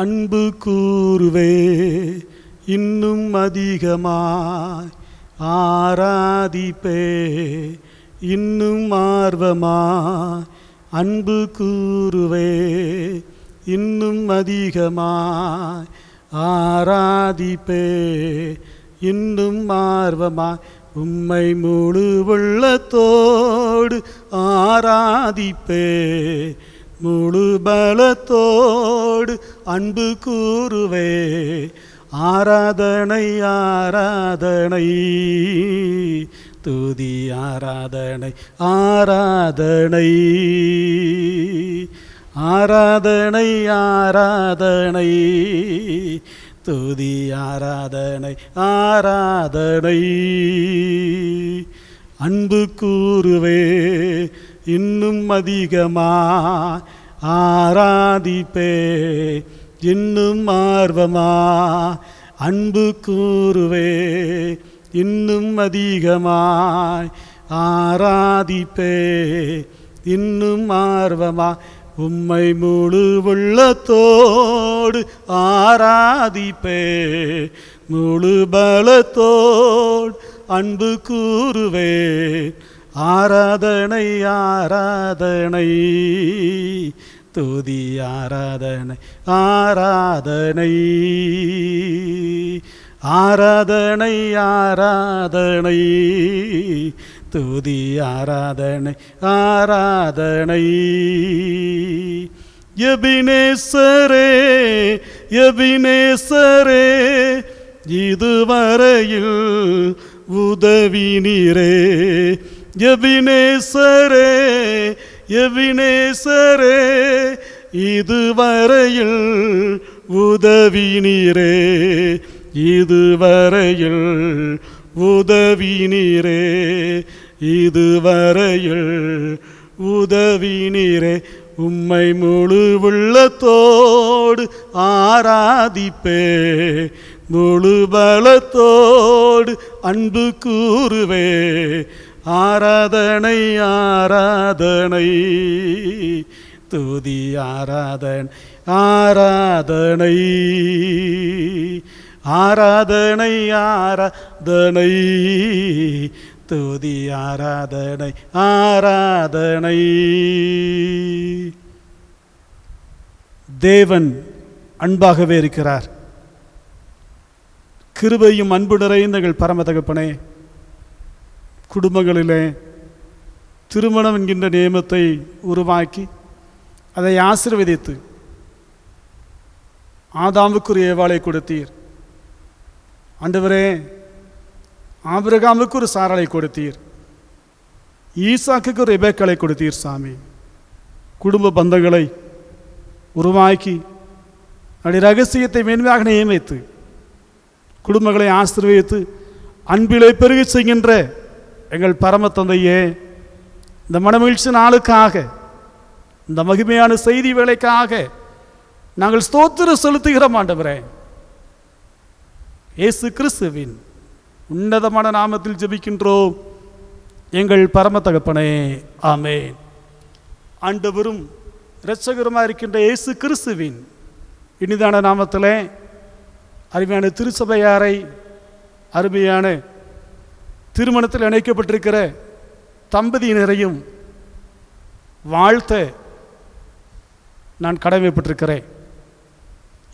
அன்பு கூறுவே இன்னும் அதிகமாய் ஆராதிப்பே இன்னும் ஆர்வமாய் அன்பு கூறுவே இன்னும் அதிகமாய் ஆராதிப்பே இன்னும் ஆர்வமாய் உம்மை முழு உள்ளத்தோடு ஆராதிப்பே முழு பலத்தோடு அன்பு கூறுவே ஆராதனை ஆராதனை துதி ஆராதனை ஆராதனை ஆராதனை ஆராதனை துதி ஆராதனை ஆராதனை. அன்பு கூறுவே இன்னும் அதிகமா ஆராதிப்பே இன்னும் ஆர்வமா. அன்பு கூறுவே இன்னும் அதிகமாய் ஆராதிப்பே இன்னும் ஆர்வமா. உம்மை முழு உள்ளத்தோடு ஆராதிப்பே முழு பலத்தோடு அன்பு கூறுவே. ஆராதனை ஆராதனை துதி ஆராதனை ஆராதனை. ஆராதனை ஆராதனை துதி ஆராதனை ஆராதனை. எபினேசரே எபினேசரே இதுவரையில் உதவி நீரே. எபினேசரே எபினேசரே இதுவரையில் உதவி நீரே. இதுவரையில் உதவி நீரே. இதுவரையில் உதவி நீரே. உம்மை முழு உள்ளத்தோடு ஆராதிப்பே முழு பலத்தோடு அன்பு கூறுவே. ஆராதனை ஆராதனை துதி ஆராதனை ஆராதனை. ஆராதனை ஆராதனை துதி ஆராதனை ஆராதனை. தேவன் அன்பாகவே இருக்கிறார். கிருபையும் அன்பு நிறைந்த எங்கள் பரம தகப்பனே, குடும்பங்களிலே திருமணம் என்கின்ற நியமத்தை உருவாக்கி அதை ஆசீர்வதித்து ஆதாமுக்கு ஒரு ஏவாளை கொடுத்தீர். ஆண்டவரே, ஆபிரகாமுக்கு ஒரு சாராளை கொடுத்தீர். ஈசாக்குக்கு ஒரு ரெபேக்காளை கொடுத்தீர். சாமி, குடும்ப பந்தங்களை உருவாக்கி அப்படி ரகசியத்தை மேன்மையாக நியமித்து குடும்பங்களை ஆசீர்வதித்து அன்பிலை பெருகி செய்கின்ற எங்கள் பரம தந்தையே, இந்த மனமகிழ்ச்சி நாளுக்காக, இந்த மகிமையான செய்தி வேலைக்காக நாங்கள் ஸ்தோத்திரம் செலுத்துகிறோம். ஆண்டவரே, இயேசு கிறிஸ்துவின் உன்னதமான நாமத்தில் ஜெபிக்கின்றோம் எங்கள் பரம தகப்பனே, ஆமென். ஆண்டவரும் இரட்சகருமாக இருக்கின்ற இயேசு கிறிஸ்துவின் இனிதான நாமத்திலே அருமையான திருச்சபையாரை, அருமையான திருமணத்தில் இணைக்கப்பட்டிருக்கிற தம்பதியினரையும் வாழ்த்த நான் கடமைப்பட்டிருக்கிறேன்.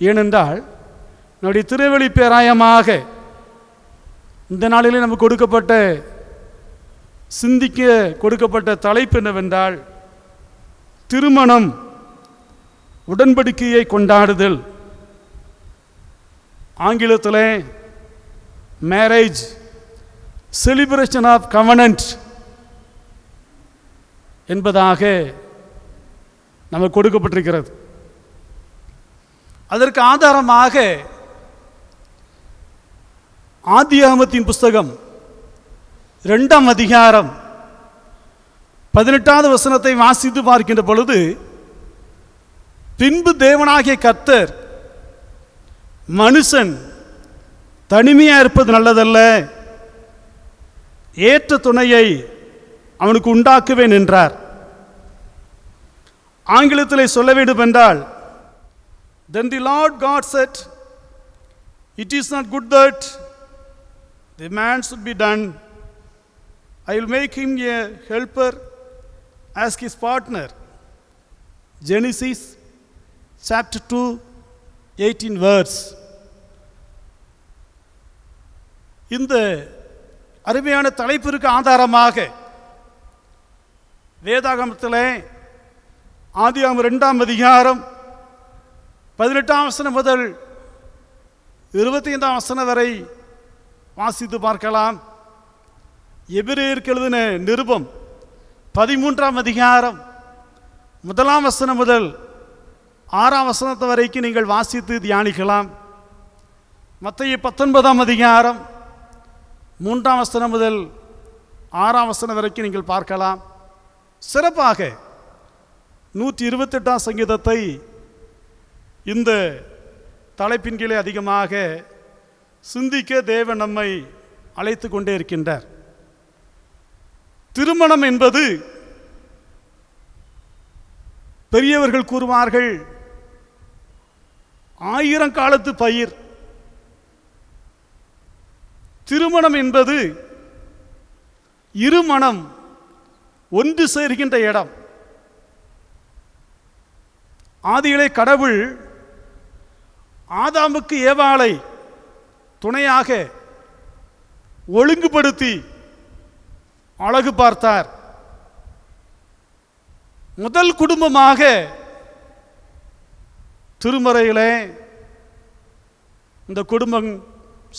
ஏனென்றால் நம்முடைய திருவெளி பேராயமாக இந்த நாளிலே நமக்கு கொடுக்கப்பட்ட சிந்திக்க கொடுக்கப்பட்ட தலைப்பு என்னவென்றால், திருமணம் உடன்படிக்கையை கொண்டாடுதல். ஆங்கிலத்திலே மேரேஜ் செலிப்ரேஷன் ஆஃப் கவனன்ட் என்பதாக நமக்கு கொடுக்கப்பட்டிருக்கிறது. அதற்கு ஆதாரமாக ஆதியாகமத்தின் புஸ்தகம் 2ஆம் அதிகாரம் 18வது வசனத்தை வாசித்து பார்க்கின்ற பொழுது, பின்பு தேவனாகிய கர்த்தர், மனுஷன் தனிமையாக இருப்பது நல்லதல்ல, ஏற்ற துணையை அவனுக்கு உண்டாக்குவேன் என்றார். ஆங்கிலத்திலே சொல்ல வேண்டும் என்றால், then the Lord God said, it is not good that the man should be done. I will make him a helper as his partner. Genesis chapter 2, 18 verse. இந்த அருமையான தலைப்பிற்கு ஆதாரமாக வேதாகமத்திலே ஆதியாகமம் 2ஆம் அதிகாரம் 18ஆம் வசனம் முதல் 25ஆம் வசனம் வரை வாசித்து பார்க்கலாம். எபிரேயருக்கு எழுதின நிருபம் 13ஆம் அதிகாரம் 1ஆம் வசனம் முதல் 6ஆம் வசனத்து வரைக்கும் நீங்கள் வாசித்து தியானிக்கலாம். மத்தேயு 19ஆம் அதிகாரம் 3ஆம் வசனம் முதல் 6ஆம் வசனம் வரைக்கும் நீங்கள் பார்க்கலாம். சிறப்பாக 128ஆம் சங்கீதத்தை இந்த தலைப்பின் கீழே அதிகமாக சிந்திக்க தேவன் நம்மை அழைத்து கொண்டே இருக்கின்றார். திருமணம் என்பது பெரியவர்கள் கூறுவார்கள் 1000 காலத்து பயிர். திருமணம் என்பது இருமனம் ஒன்று சேர்கின்ற இடம். ஆதியிலே கடவுள் ஆதாமுக்கு ஏவாளை துணையாக ஒழுங்குபடுத்தி அழகு பார்த்தார். முதல் குடும்பமாக திருமறையிலே இந்த குடும்பம்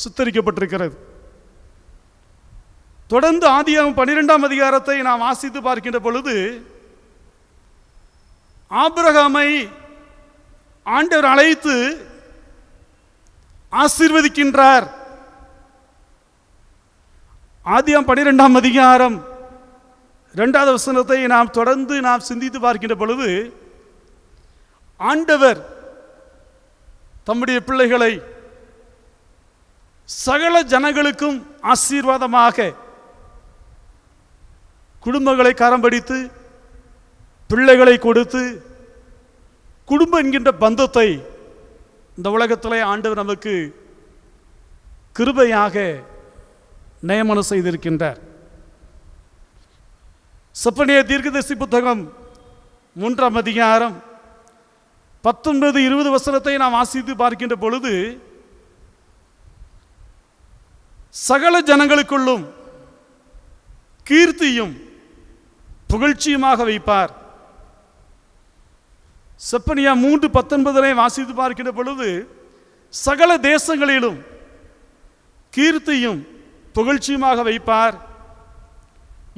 சித்தரிக்கப்பட்டிருக்கிறது. தொடர்ந்து ஆதியாகமம் 12ஆம் அதிகாரத்தை நாம் வாசித்து பார்க்கின்ற பொழுது ஆபிரகாமை ஆண்டவர் அழைத்து ஆசீர்வதிக்கின்றார். ஆதியாகமம் 12ஆம் அதிகாரம் 2வது வசனத்தை நாம் தொடர்ந்து சிந்தித்து பார்க்கின்ற பொழுது ஆண்டவர் தம்முடைய பிள்ளைகளை சகல ஜனங்களுக்கும் ஆசீர்வாதமாக குடும்பங்களை கரம் பிடித்து பிள்ளைகளை கொடுத்து குடும்பம் என்கின்ற பந்தத்தை இந்த உலகத்திலே ஆண்டவர் நமக்கு கிருபையாக நியமனம் செய்திருக்கின்றார். செப்பனியா தீர்க்கதரிசி புத்தகம் 3ஆம் அதிகாரம் 19-20 வசனத்தை நாம் வாசித்து பார்க்கின்ற பொழுது சகல ஜனங்களுக்குள்ளும் கீர்த்தியும் புகழ்ச்சியுமாக வைப்பார். செப்பனியா 3:19 வாசித்து பார்க்கின்ற பொழுது சகல தேசங்களிலும் கீர்த்தியும் புகழ்ச்சியுமாக வைப்பார்.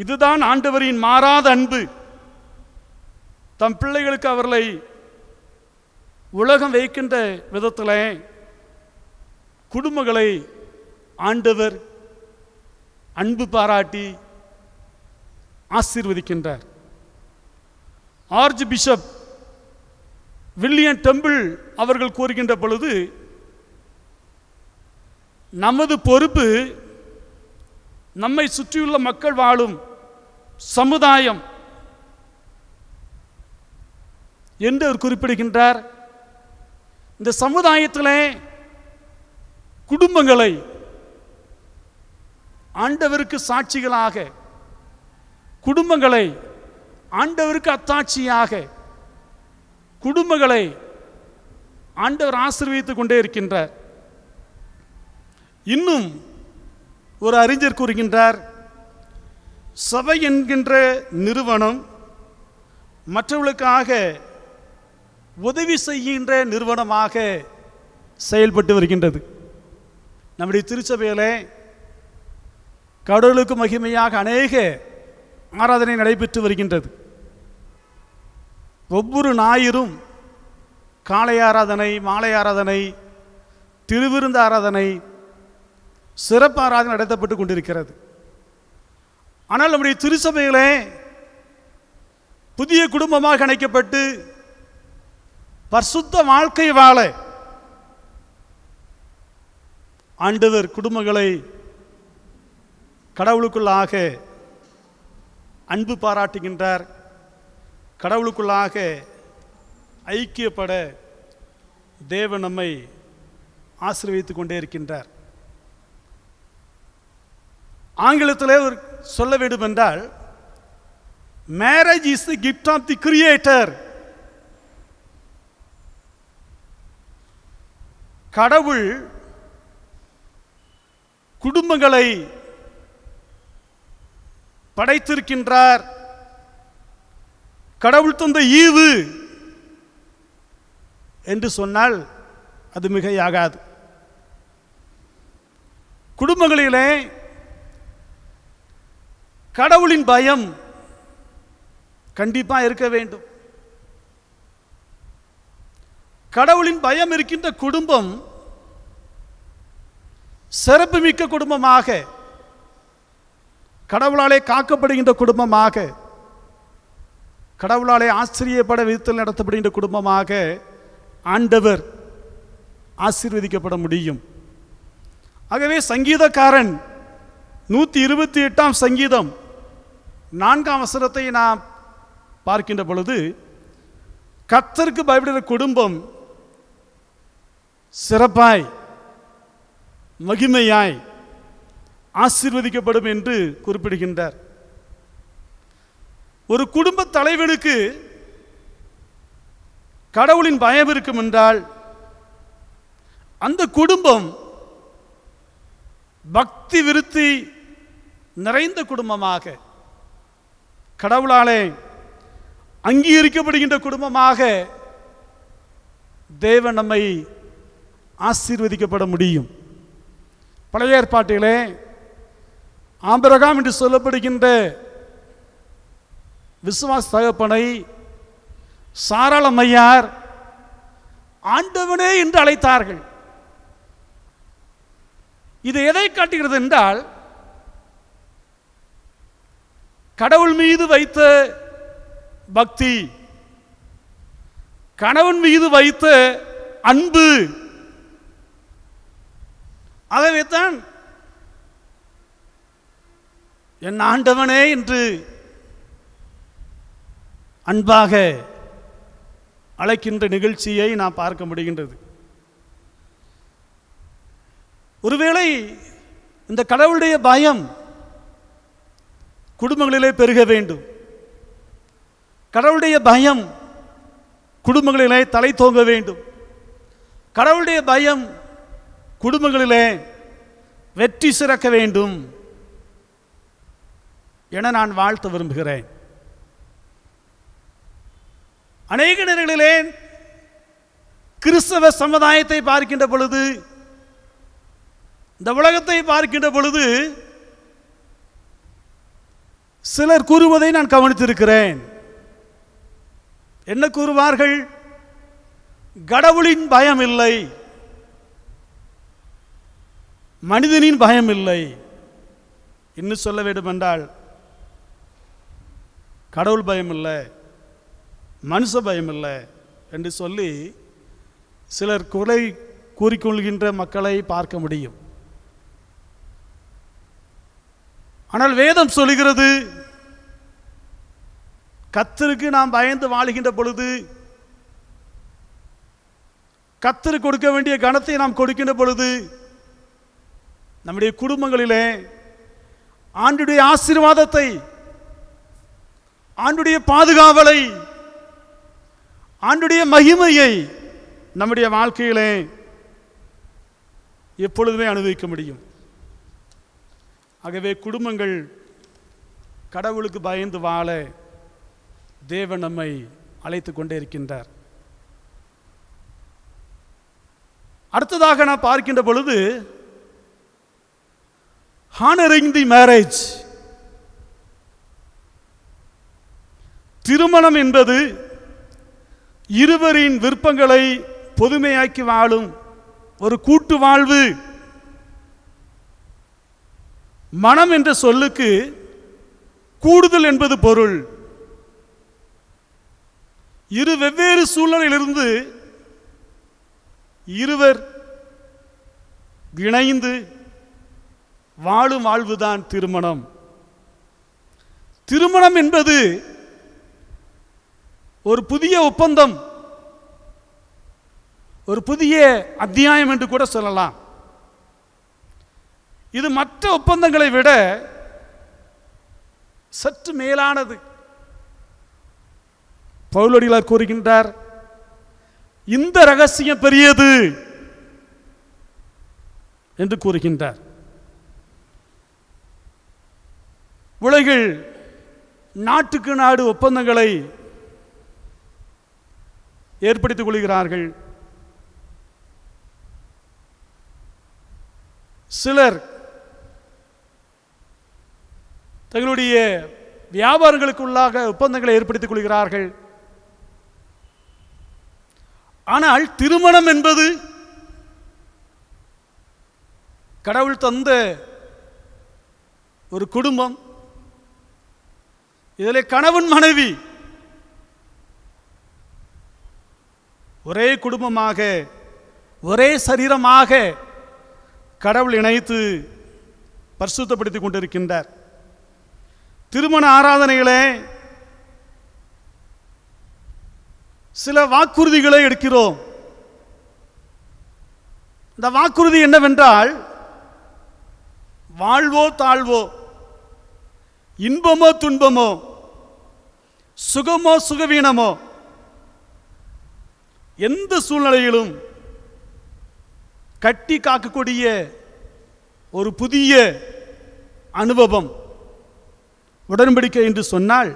இதுதான் ஆண்டவரின் மாறாத அன்பு. தம் பிள்ளைகளுக்கு அவர்களை உலகம் வைக்கின்ற விதத்தில் குடும்பங்களை ஆண்டவர் அன்பு பாராட்டி ஆசீர்வதிக்கின்றார். ஆர்ச் பிஷப் வில்லியம் டெம்பிள் அவர்கள் கூறுகின்ற பொழுது நமது பொறுப்பு நம்மை சுற்றியுள்ள மக்கள் வாழும் சமுதாயம் என்று அவர் குறிப்பிடுகின்றார். இந்த சமுதாயத்திலே குடும்பங்களை ஆண்டவருக்கு சாட்சிகளாக, குடும்பங்களை ஆண்டவருக்கு அத்தாட்சியாக, குடும்பங்களை ஆண்டவர் ஆசீர்வதித்துக் கொண்டே இருக்கின்றார். இன்னும் ஒரு அறிஞர் கூறுகின்றார், சபை என்கின்ற நிறுவனம் மற்றவர்களுக்காக உதவி செய்கின்ற நிறுவனமாக செயல்பட்டு வருகின்றது. நம்முடைய திருச்சபையிலே கடவுளுக்கு மகிமையாக அநேக ஆராதனை நடைபெற்று வருகின்றது. ஒவ்வொரு ஞாயிறும் காலை ஆராதனை, மாலை ஆராதனை, திருவிருந்து ஆராதனை, சிறப்பு ஆராதனை நடத்தப்பட்டு கொண்டிருக்கிறது. ஆனால் நம்முடைய திருச்சபையிலே புதிய குடும்பமாக இணைக்கப்பட்டு பரிசுத்த வாழ்க்கை வாழ ஆண்டவர் குடும்பங்களை கடவுளுக்குள்ளாக அன்பு பாராட்டுகின்றார். கடவுளுக்குள்ளாக ஐக்கியப்பட தேவன் நம்மை ஆசீர்வதித்துக் கொண்டே இருக்கின்றார். ஆங்கிலத்திலே ஒரு சொல்ல வேண்டும் என்றால், marriage is the gift of the creator. கடவுள் குடும்பங்களை படைத்திருக்கின்றார். கடவுள் தந்த ஈவு என்று சொன்னால் அது மிகையாகாது. குடும்பங்களிலே கடவுளின் பயம் கண்டிப்பாக இருக்க வேண்டும். கடவுளின் பயம் இருக்கின்ற குடும்பம் சிறப்புமிக்க குடும்பமாக, கடவுளாலே காக்கப்படுகின்ற குடும்பமாக, கடவுளாலே ஆச்சரியப்பட விதத்தில் நடத்தப்படுகின்ற குடும்பமாக ஆண்டவர் ஆசீர்வதிக்கப்பட முடியும். ஆகவே சங்கீதக்காரன் 128ஆம் சங்கீதம் 4ஆம் வசனத்தை நாம் பார்க்கின்ற பொழுது, கர்த்தருக்கு பயப்படுகிற குடும்பம் சிறப்பாய் மகிமையாய் ஆசீர்வதிக்கப்படும் என்று குறிப்பிடுகின்றார். ஒரு குடும்ப தலைவனுக்கு கடவுளின் பயம் இருக்கும் என்றால் அந்த குடும்பம் பக்தி விருத்தி நிறைந்த குடும்பமாக, கடவுளாலே அங்கீகரிக்கப்படுகின்ற குடும்பமாக தேவன் நம்மை ஆசீர்வதிக்கப்பட முடியும். பழைய ஏற்பாட்டிலே ஆபிரகாம் என்று சொல்லப்படுகின்ற விசுவாச தகப்பனை சாராள் அம்மையார் ஆண்டவனே என்று அழைத்தார்கள். இது எதை காட்டுகிறது என்றால், கடவுள் மீது வைத்த பக்தி, கணவன் மீது வைத்த அன்பு. ஆகவே தான் என் ஆண்டவனே என்று அன்பாக அழைக்கின்ற நிகழ்ச்சியை நாம் பார்க்க முடிகின்றது. ஒருவேளை இந்த கடவுளுடைய பயம் குடும்பங்களிலே பெருக வேண்டும், கடவுளுடைய பயம் குடும்பங்களிலே தலை தோங்க வேண்டும், கடவுளுடைய பயம் குடும்பங்களிலே வெற்றி சிறக்க வேண்டும் என நான் வாழ்த்த விரும்புகிறேன். அநேக நேரங்களிலே கிறிஸ்தவ சமுதாயத்தை பார்க்கின்ற பொழுது, இந்த உலகத்தை பார்க்கின்ற பொழுது சிலர் கூறுவதை நான் கவனித்திருக்கிறேன். என்ன கூறுவார்கள்? கடவுளின் பயம் இல்லை, மனிதனின் பயம் இல்லை. இன்னும் சொல்ல வேண்டும் என்றால் கடவுள் பயம் இல்லை, மனுஷ பயம் இல்லை என்று சொல்லி சிலர் குறை கூறிக்கொள்கின்ற மக்களை பார்க்க முடியும். ஆனால் வேதம் சொல்லுகிறது, கர்த்தருக்கு நாம் பயந்து வாழுகின்ற பொழுது, கர்த்தருக்கு கொடுக்க வேண்டிய கனத்தை நாம் கொடுக்கின்ற பொழுது, நம்முடைய குடும்பங்களிலே ஆண்டுடைய ஆசீர்வாதத்தை, ஆண்டுடைய பாதுகாவலை, ஆண்டுடைய மகிமையை நம்முடைய வாழ்க்கையிலே எப்பொழுதுமே அனுபவிக்க முடியும். ஆகவே குடும்பங்கள் கடவுளுக்கு பயந்து வாழ தேவன் நம்மை அழைத்து கொண்டே இருக்கின்றார். அடுத்ததாக நான் பார்க்கின்ற பொழுது, honoring the marriage, திருமணம் என்பது இருவரின் விருப்பங்களை பொதுமையாக்கி வாழும் ஒரு கூட்டு வாழ்வு. மனம் என்ற சொல்லுக்கு கூடுதல் என்பது பொருள். இரு வெவ்வேறு சூழ்நிலையிலிருந்து இருவர் இணைந்து வாழும் வாழ்வுதான் திருமணம். திருமணம் என்பது ஒரு புதிய ஒப்பந்தம், ஒரு புதிய அத்தியாயம் என்று கூட சொல்லலாம். இது மற்ற ஒப்பந்தங்களை விட சற்று மேலானது. பவுலடிகளார் கூறுகின்றார், இந்த ரகசியம் பெரியது என்று கூறுகின்றார். உலகில் நாட்டுக்கு நாடு ஒப்பந்தங்களை ஏற்படுத்திக் கொள்கிறார்கள். சிலர் தங்களுடைய வியாபாரங்களுக்குள்ளாக ஒப்பந்தங்களை ஏற்படுத்திக் கொள்கிறார்கள். ஆனால் திருமணம் என்பது கடவுள் தந்த ஒரு குடும்பம், இதில் கணவன் மனைவி ஒரே குடும்பமாக ஒரே சரீரமாக கடவுள் இணைத்து பரிசுத்தப்படுத்திக் கொண்டிருக்கின்றார். திருமண ஆராதனைகளே சில வாக்குறுதிகளை எடுக்கிறோம். இந்த வாக்குறுதி என்னவென்றால், வாழ்வோ தாழ்வோ, இன்பமோ துன்பமோ, சுகமோ சுகவீனமோ, எந்த சூழ்நிலையிலும் கட்டி காக்கக்கூடிய ஒரு புதிய அனுபவம் உடன்படிக்கை என்று சொன்னால்,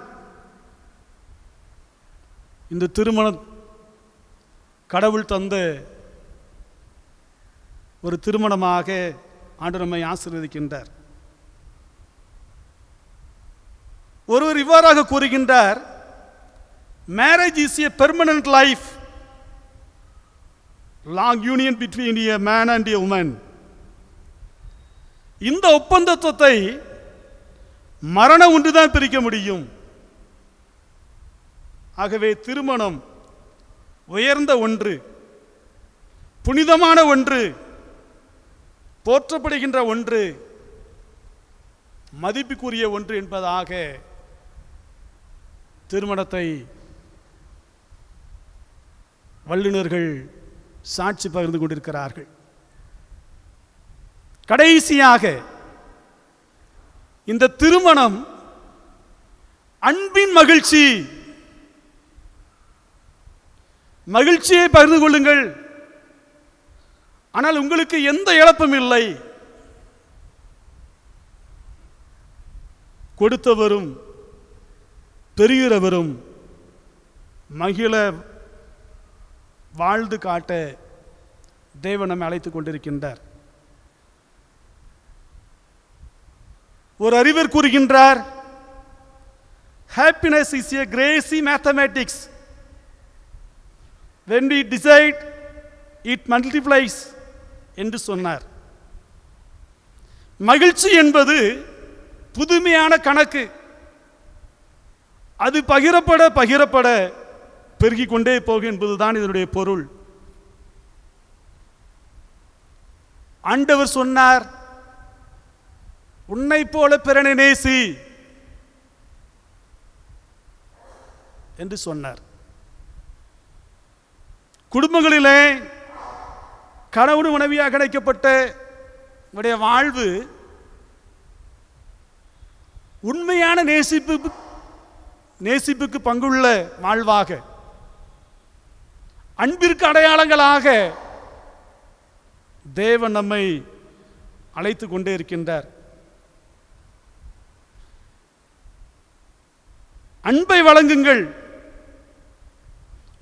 இந்த திருமணம் கடவுள் தந்த ஒரு திருமணமாக ஆண்டவர் நம்மை ஆசீர்வதிக்கின்றார். ஒருவர் இவ்வாறாக கூறுகின்றார், marriage is a permanent life, long union between a man and a woman. இந்த ஒப்பந்தத்தை மரணம் ஒன்றுதான் பிரிக்க முடியும். ஆகவே திருமணம் உயர்ந்த ஒன்று, புனிதமான ஒன்று, போற்றப்படுகின்ற ஒன்று, மதிப்புக்குரிய ஒன்று என்பதாக திருமணத்தை வல்லுநர்கள் சாட்சி பகிர்ந்து கொண்டிருக்கிறார்கள். கடைசியாக இந்த திருமணம் அன்பின் மகிழ்ச்சி. மகிழ்ச்சியை பகிர்ந்து கொள்ளுங்கள், ஆனால் உங்களுக்கு எந்த இழப்பும் இல்லை. கொடுத்தவரும் பெறுகிறவரும் மகிழ வாழ்ந்து காட்ட தேவன் நம்மை அழைத்துக் கொண்டிருக்கின்றார். ஒரு அறிவர் கூறுகின்றார், happiness is a crazy mathematics. When we decide, it multiplies என்று சொன்னார். மகிழ்ச்சி என்பது புதுமையான கணக்கு. அது பகிரப்பட பகிரப்பட பெருகிக் கொண்டே போகும் என்பதுதான் இதனுடைய பொருள். ஆண்டவர் சொன்னார், உன்னை போல பிறனை நேசி என்று சொன்னார். குடும்பங்களிலே கணவன் மனைவியாக கிடைக்கப்பட்ட உடைய வாழ்வு உண்மையான நேசிப்புக்கு பங்குள்ள வாழ்வாக, அன்பிற்கு அடையாளங்களாக தேவன் நம்மை அழைத்துக் கொண்டே இருக்கின்றார். அன்பை வழங்குங்கள்,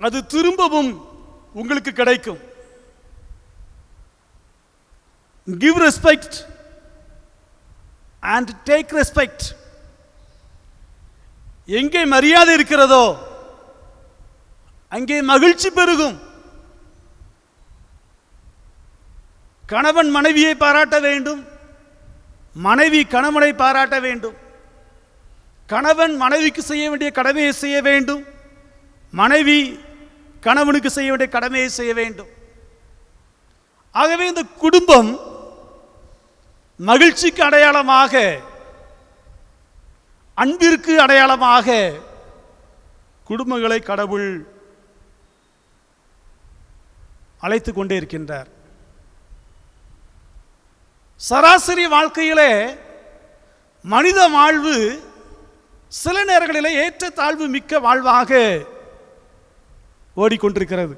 அது திரும்பவும் உங்களுக்கு கிடைக்கும். Give respect and take respect. எங்கே மரியாதை இருக்கிறதோ அங்கே மகிழ்ச்சி பெருகும். கணவன் மனைவியை பாராட்ட வேண்டும், மனைவி கணவனை பாராட்ட வேண்டும். கணவன் மனைவிக்கு செய்ய வேண்டிய கடமையை செய்ய வேண்டும், மனைவி கணவனுக்கு செய்ய வேண்டிய கடமையை செய்ய வேண்டும். ஆகவே இந்த குடும்பம் மகிழ்ச்சிக்கு அடையாளமாக, அன்பிற்கு அடையாளமாக குடும்பங்களை கடவுள் அழைத்துக் கொண்டே இருக்கின்றார். சராசரி வாழ்க்கையிலே மனித வாழ்வு சில நேரங்களிலே ஏற்ற தாழ்வு மிக்க வாழ்வாக ஓடிக்கொண்டிருக்கிறது.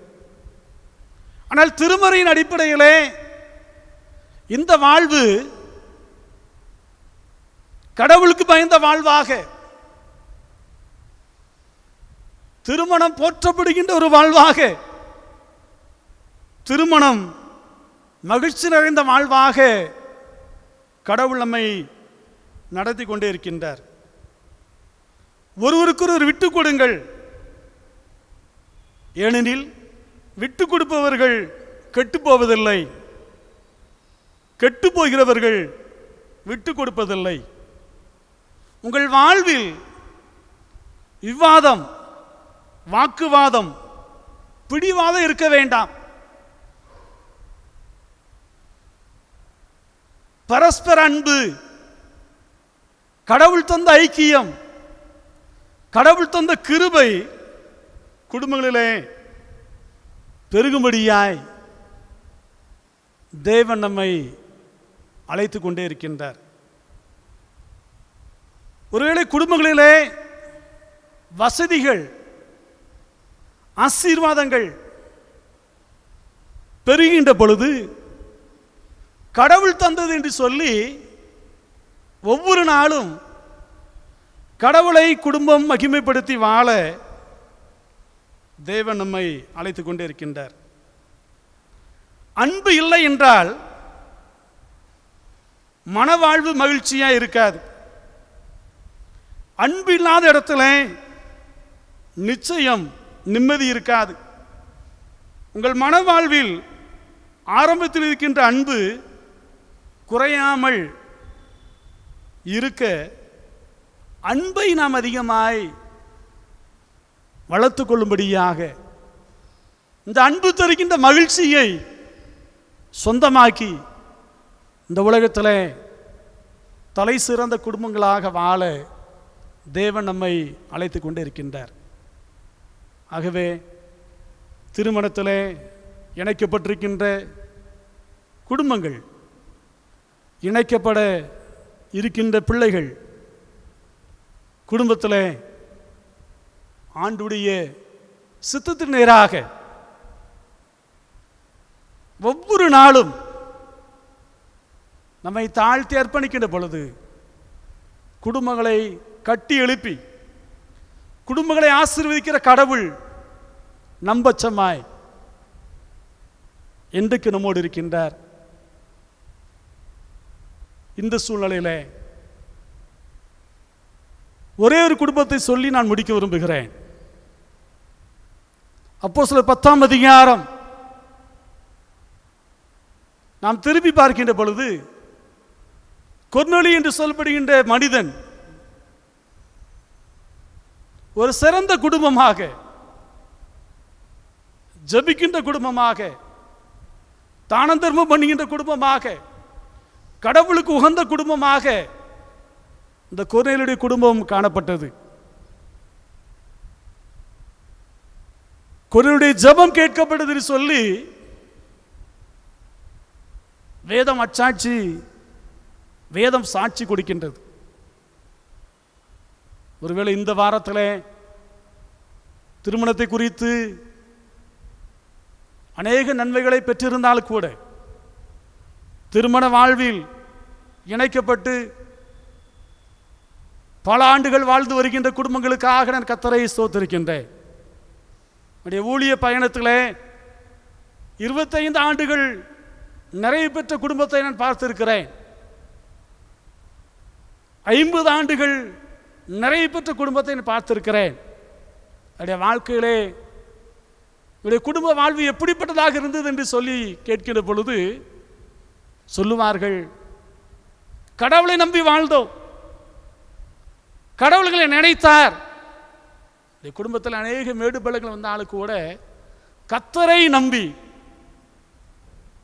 ஆனால் திருமறையின் அடிப்படையிலே இந்த வாழ்வு கடவுளுக்கு பயந்த வாழ்வாக, திருமணம் போற்றப்படுகின்ற ஒரு வாழ்வாக, திருமணம் மகிழ்ச்சி நிறைந்த வாழ்வாக கடவுள் நம்மை நடத்தி கொண்டே இருக்கின்றார். ஒருவருக்கொருவர் விட்டுக் கொடுங்கள், ஏனெனில் விட்டுக் கொடுப்பவர்கள் கெட்டு போவதில்லை. கெட்டு போகிறவர்கள் விட்டு கொடுப்பதில்லை. உங்கள் வாழ்வில் விவாதம், வாக்குவாதம், பிடிவாதம் இருக்க வேண்டாம். பரஸ்பர அன்பு, கடவுள் தந்த ஐக்கியம், கடவுள் தந்த கிருபை குடும்பங்களிலே பெருகும்படியாய் தேவன் நம்மை அழைத்து கொண்டே இருக்கின்றார். ஒருவேளை குடும்பங்களிலே வசதிகள், ஆசீர்வாதங்கள் பெருகின்ற பொழுது கடவுள் தந்தது என்று சொல்லி ஒவ்வொரு நாளும் கடவுளை குடும்பம் மகிமைப்படுத்தி வாழ தேவன் நம்மை அழைத்து கொண்டே இருக்கின்றார். அன்பு இல்லை என்றால் மனவாழ்வு மகிழ்ச்சியா இருக்காது. அன்பு இல்லாத இடத்துல நிச்சயம் நிம்மதி இருக்காது. உங்கள் மனவாழ்வில் ஆரம்பத்தில் இருக்கின்ற அன்பு குறையாமல் இருக்க அன்பை நாம் அதிகமாய் வளர்த்து கொள்ளும்படியாக இந்த அன்பு தருகின்ற மகிழ்ச்சியை சொந்தமாக்கி இந்த உலகத்தில் தலை சிறந்த குடும்பங்களாக வாழ தேவன் நம்மை அழைத்து கொண்டு இருக்கின்றார். ஆகவே திருமணத்தில் இணைக்கப்பட்டிருக்கின்ற குடும்பங்கள், இணைக்கப்பட இருக்கின்ற பிள்ளைகள் குடும்பத்தில் ஆண்டுடைய சித்தத்தின் நேராக ஒவ்வொரு நாளும் நம்மை தாழ்த்தி அர்ப்பணிக்கின்ற பொழுது குடும்பங்களை கட்டி எழுப்பி குடும்பங்களை ஆசீர்வதிக்கிற கடவுள் நம்பச்சமாய் என்றைக்கு நம்மோடு இருக்கின்றார். இந்த சூழ்நிலையில் ஒரே ஒரு குடும்பத்தை சொல்லி நான் முடிக்க விரும்புகிறேன். அப்போஸ்தலர் 10ஆம் அதிகாரம் நாம் திருப்பி பார்க்கின்ற பொழுது கொர்நேலியு என்று சொல்லப்படுகின்ற மனிதன் ஒரு சிறந்த குடும்பமாக, ஜெபிக்கின்ற குடும்பமாக, தான தர்மம் பண்ணுகின்ற குடும்பமாக, கடவுளுக்கு உகந்த குடும்பமாக இந்த கொர்நேலியுடைய குடும்பம் காணப்பட்டது. கொர்நேலியுடைய ஜெபம் கேட்கப்பட்டது சொல்லி வேதம் அச்சாட்சி, வேதம் சாட்சி கொடுக்கின்றது. ஒருவேளை இந்த வாரத்தில் திருமணத்தை குறித்து அநேக நன்மைகளை பெற்றிருந்தால் கூட திருமண வாழ்வில் இணைக்கப்பட்டு பல ஆண்டுகள் வாழ்ந்து வருகின்ற குடும்பங்களுக்காக நான் கர்த்தரை ஸ்தோத்திரிக்கின்றேன். என்னுடைய ஊழிய பயணத்தில் 25 ஆண்டுகள் நிறைவு பெற்ற குடும்பத்தை நான் பார்த்திருக்கிறேன். 50 ஆண்டுகள் நிறைவு பெற்ற குடும்பத்தை நான் பார்த்திருக்கிறேன். என்னுடைய வாழ்க்கையிலே என்னுடைய குடும்ப வாழ்வு எப்படிப்பட்டதாக இருந்தது என்று சொல்லி கேட்கின்ற பொழுது சொல்லுவார்கள், கடவுளை நம்பி வாழ்ந்தோம், கடவுள்களை நினைத்தார். குடும்பத்தில் அநேக மேடு பள்ளங்கள் வந்தாலும் கூட கர்த்தரை நம்பி,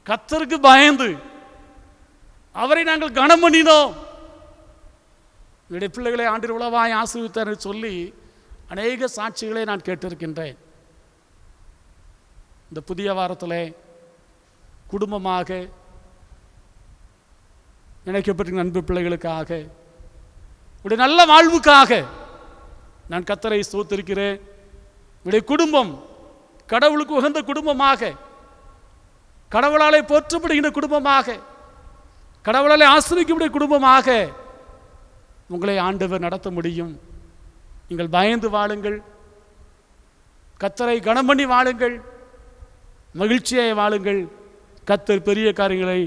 கர்த்தருக்கு பயந்து அவரை நாங்கள் கனம் பண்ணினோம். என்னுடைய பிள்ளைகளை ஆண்டு உளவாய் ஆசீர்வித்தார் என்று சொல்லி அநேக சாட்சிகளை நான் கேட்டிருக்கின்றேன். இந்த புதிய வாரத்தில் குடும்பமாக இணைக்கப்பட்ட அன்பு பிள்ளைகளுக்காக, உடைய நல்ல வாழ்வுக்காக நான் கர்த்தரை ஸ்தோத்திரிக்கிறேன். உடைய குடும்பம் கடவுளுக்கு உகந்த குடும்பமாக, கடவுளாலே போற்றப்படுகின்ற குடும்பமாக, கடவுளாலே ஆசீர்வதிக்கக்கூடிய குடும்பமாக உங்களை ஆண்டவர் நடத்த முடியும். நீங்கள் பயந்து வாழுங்கள், கர்த்தரை கனம் பண்ணி வாழுங்கள், மகிழ்ச்சியை வாழுங்கள். கர்த்தர் பெரிய காரியங்களை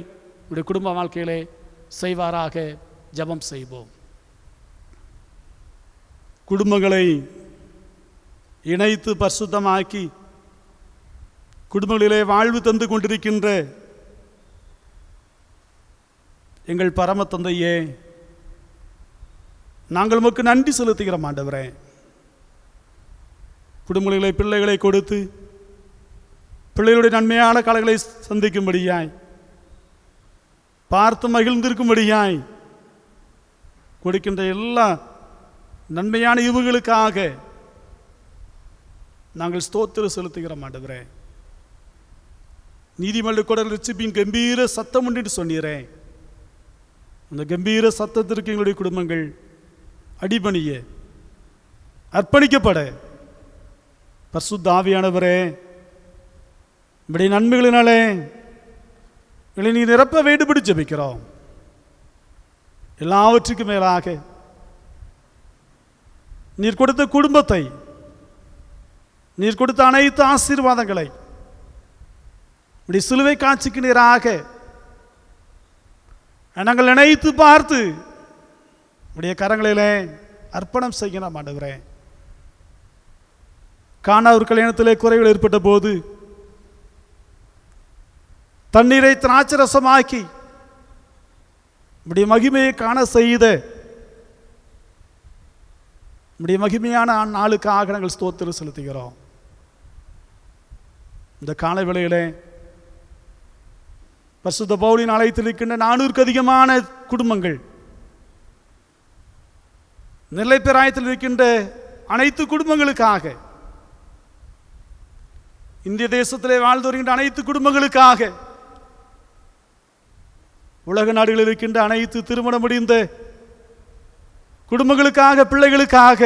உடைய குடும்ப வாழ்க்கையிலே செய்வாராக. ஜெபம் செய்வோம். குடும்பங்களை இணைத்து பரிசுத்தமாக்கி குடும்பங்களிலே வாழ்வு தந்து கொண்டிருக்கின்ற எங்கள் பரம தந்தையே, நாங்கள் உமக்கு நன்றி செலுத்துகிறோம் ஆண்டவரே. குடும்பங்களை பிள்ளைகளை கொடுத்து பிள்ளைகளுடைய நன்மையான காலங்களை சந்திக்கும்படியாய், பார்த்து மகிழ்ந்திருக்கும்படியாய் கொடுக்கின்ற எல்லா நன்மையான ஈவுகளுக்காக நாங்கள் ஸ்தோத்திரம் செலுத்துகிறோம் ஆண்டவரே. நீதிமன்ற கொடர் ரிச்சிப்பின் கம்பீர சத்தம் உண்டு என்று சொன்னீரே, அந்த கம்பீர சத்தத்திற்கு எங்களுடைய குடும்பங்கள் அடிபணிய அர்ப்பணிக்கப்பட பரிசுத்த ஆவியானவரே, நம்முடைய நன்மைகளினாலே எங்களை நீ நிரப்ப வேண்டுபடி ஜெபிக்கிறோம். எல்லாவற்றுக்கும் மேலாக நீர் கொடுத்த குடும்பத்தை, நீர் கொடுத்த அனைத்து ஆசீர்வாதங்களை இப்படி சிலுவை காட்சிக்கு நேராக நாங்கள் நினைத்து பார்த்து உடைய கரங்களிலே அர்ப்பணம் செய்யணும் ஆண்டவரே. கானாவூர் கல்யாணத்திலே குறைகள் ஏற்பட்ட போது தண்ணீரை திராட்சரசமாக்கி இப்படி மகிமையை காண செய்த இப்படி மகிமையான நாளுக்காக நாங்கள் ஸ்தோத்திரம் செலுத்துகிறோம். இந்த காலை வேளையிலே பரிசுத்த பவுலின் ஆலயத்தில் இருக்கின்ற 400க்கு அதிகமான குடும்பங்கள், நெல்லை பேராயத்தில் இருக்கின்ற அனைத்து குடும்பங்களுக்காக, இந்திய தேசத்திலே வாழ்ந்து வருகின்ற அனைத்து குடும்பங்களுக்காக, உலக நாடுகளில் இருக்கின்ற அனைத்து திருமணம் முடிந்த குடும்பங்களுக்காக, பிள்ளைகளுக்காக,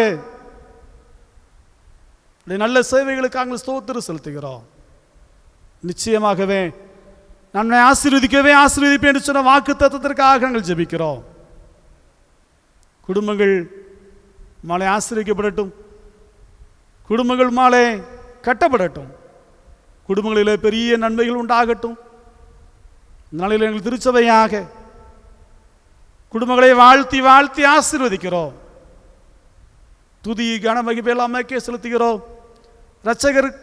நல்ல சேவைகளுக்காக ஸ்தோத்திரம் செலுத்துகிறோம். நிச்சயமாகவே நம்மை ஆசீர்வதிப்பேன் என்று சொன்ன வாக்கு தத்துவத்திற்காக நாங்கள் ஜெபிக்கிறோம். குடும்பங்கள் மாலை ஆசீர்வதிக்கப்படட்டும், குடும்பங்கள் மாலை கட்டப்படட்டும், குடும்பங்களிலே பெரிய நன்மைகள் உண்டாகட்டும். நாளில் எங்கள் திருச்சபையாக குடும்பங்களை வாழ்த்தி வாழ்த்தி ஆசீர்வதிக்கிறோம். துதி கன மகிமையெல்லாம் அம்மைக்கே செலுத்துகிறோம். இரட்சகர்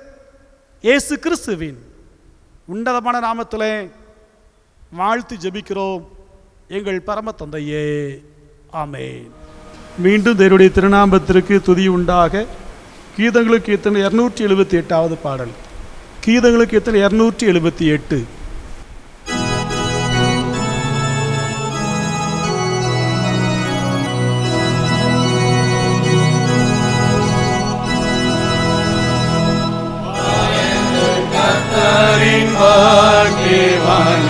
இயேசு கிறிஸ்துவின் உன்னதமான நாமத்திலே வாழ்த்தி ஜெபிக்கிறோம் எங்கள் பரம தந்தையே, ஆமென். மீண்டும் தேவனுடைய திருநாமத்திற்கு துதி உண்டாக. கீதங்களுக்கு எத்தனை 278வது பாடல். கீதங்களுக்கு எத்தனை 278. பாக்கியவான்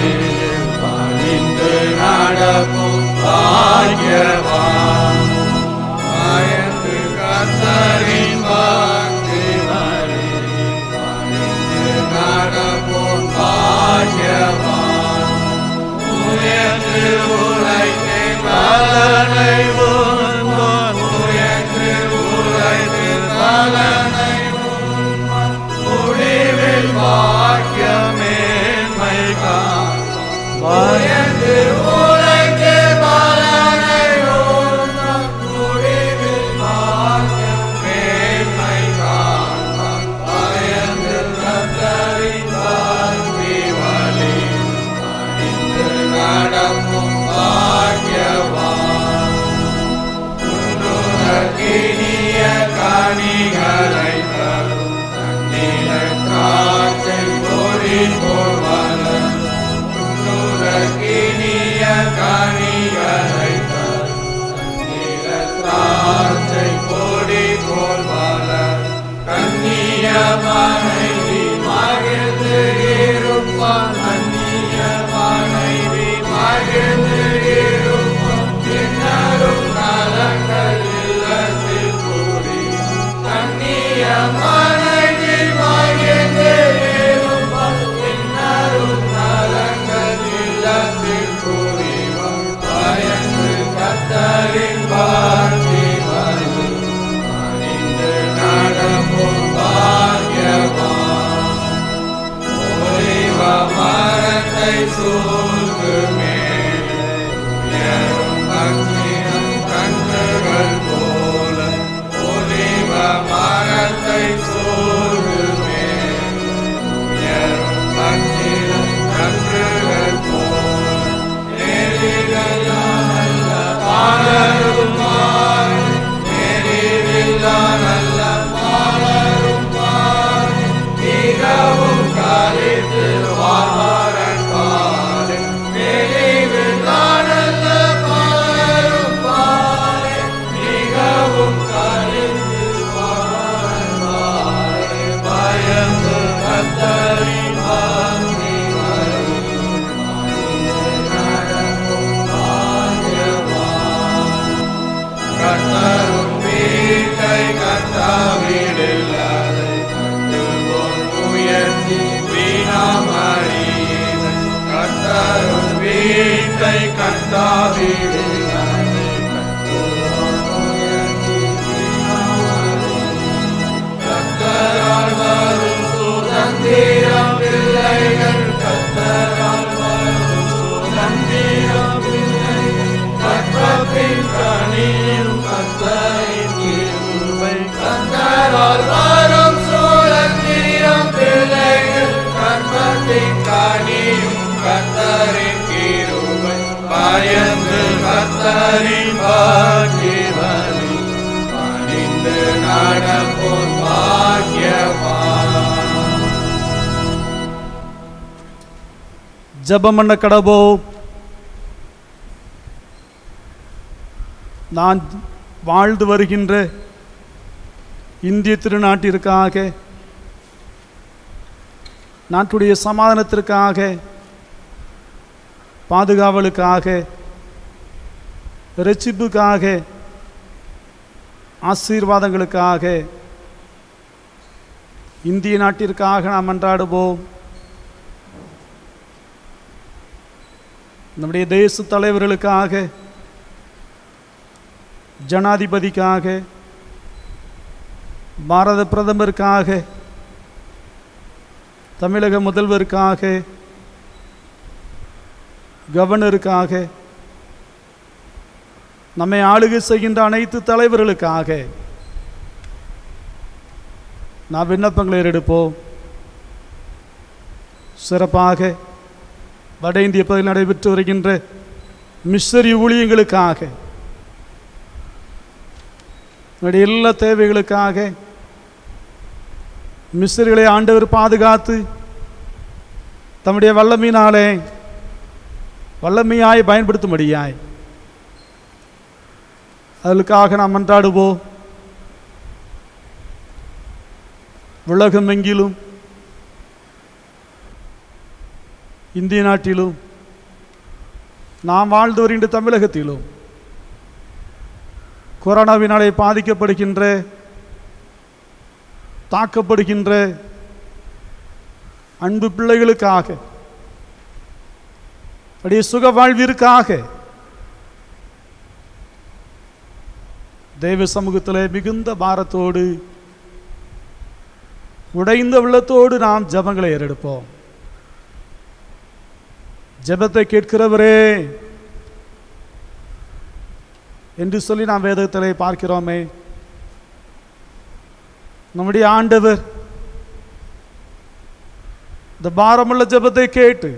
ஜெபம் பண்ண கடவோம். நான் வாழ்ந்து வருகின்ற இந்திய திருநாட்டிற்காக, நாட்டுடைய சமாதானத்திற்காக, பாதுகாவலுக்காக, இரட்சிப்புக்காக, ஆசீர்வாதங்களுக்காக, இந்திய நாட்டிற்காக நாம் மன்றாடுவோம். நம்முடைய தேச தலைவர்களுக்காக, ஜனாதிபதிக்காக, பாரத பிரதமருக்காக, தமிழக முதல்வருக்காக, கவர்னருக்காக, நம்மை ஆளுகை செய்கின்ற அனைத்து தலைவர்களுக்காக நாம் விண்ணப்பங்களை எடுப்போம். சிறப்பாக வட இந்திய பகுதியில் நடைபெற்று வருகின்ற மிஷனரி ஊழியங்களுக்காக, நம்முடைய எல்லா தேவைகளுக்காக, மிஷனரிகளை ஆண்டவர் பாதுகாத்து தம்முடைய வல்லமையினாலே வல்லமையாய் பயன்படுத்தும்படியாய் அதற்காக நாம் மன்றாடுவோம். உலகமெங்கிலும், இந்திய நாட்டிலும், நாம் வாழ்ந்து வருகின்ற தமிழகத்திலும் கொரோனாவினாலே பாதிக்கப்படுகின்ற, தாக்கப்படுகின்ற அன்பு பிள்ளைகளுக்காக, அப்படியே சுக வாழ்விற்காக தேவ சமூகத்திலே மிகுந்த பாரத்தோடு, உடைந்த உள்ளத்தோடு நாம் ஜெபங்களை ஏறெடுப்போம். ஜெபத்தை கேட்கிறவரே என்று சொல்லி நாம் வேதத்திலே பார்க்கிறோமே. நம்முடைய ஆண்டவர் இந்த பாரமுள்ள ஜெபத்தை கேட்டு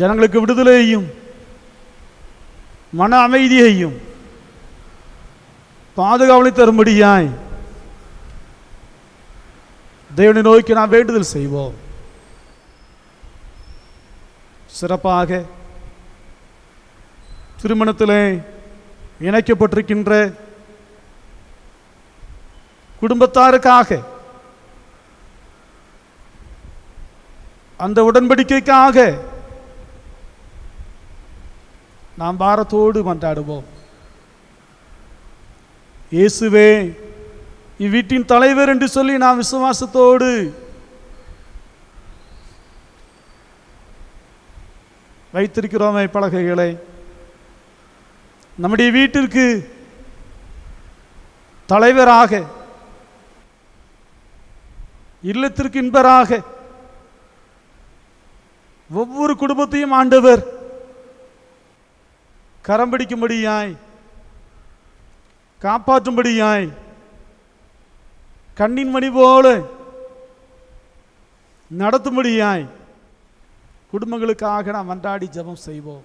ஜனங்களுக்கு விடுதலையையும் மன அமைதியையும் பாதுகாவலை தரும்படியாய் தேவனை நோக்கி நாம் வேண்டுதல் செய்வோம். சிறப்பாக திருமணத்திலே இணைக்கப்பட்டிருக்கின்ற குடும்பத்தாருக்காக, அந்த உடன்படிக்கைக்காக நாம் பாரத்தோடு மன்றாடுவோம். இயேசுவே இவ்வீட்டின் தலைவர் என்று சொல்லி நாம் விசுவாசத்தோடு வைத்திருக்கிறோமே பலகைகளை. நம்முடைய வீட்டிற்கு தலைவராக, இல்லத்திற்கு இன்பராக, ஒவ்வொரு குடும்பத்தையும் ஆண்டவர் கரம் பிடிக்கும்படியாய், காப்பாற்றும்படியாய், கண்ணின் மணி போல நடத்தும்படியாய் குடும்பங்களுக்காக நாம் மன்றாடி ஜெபம் செய்வோம்.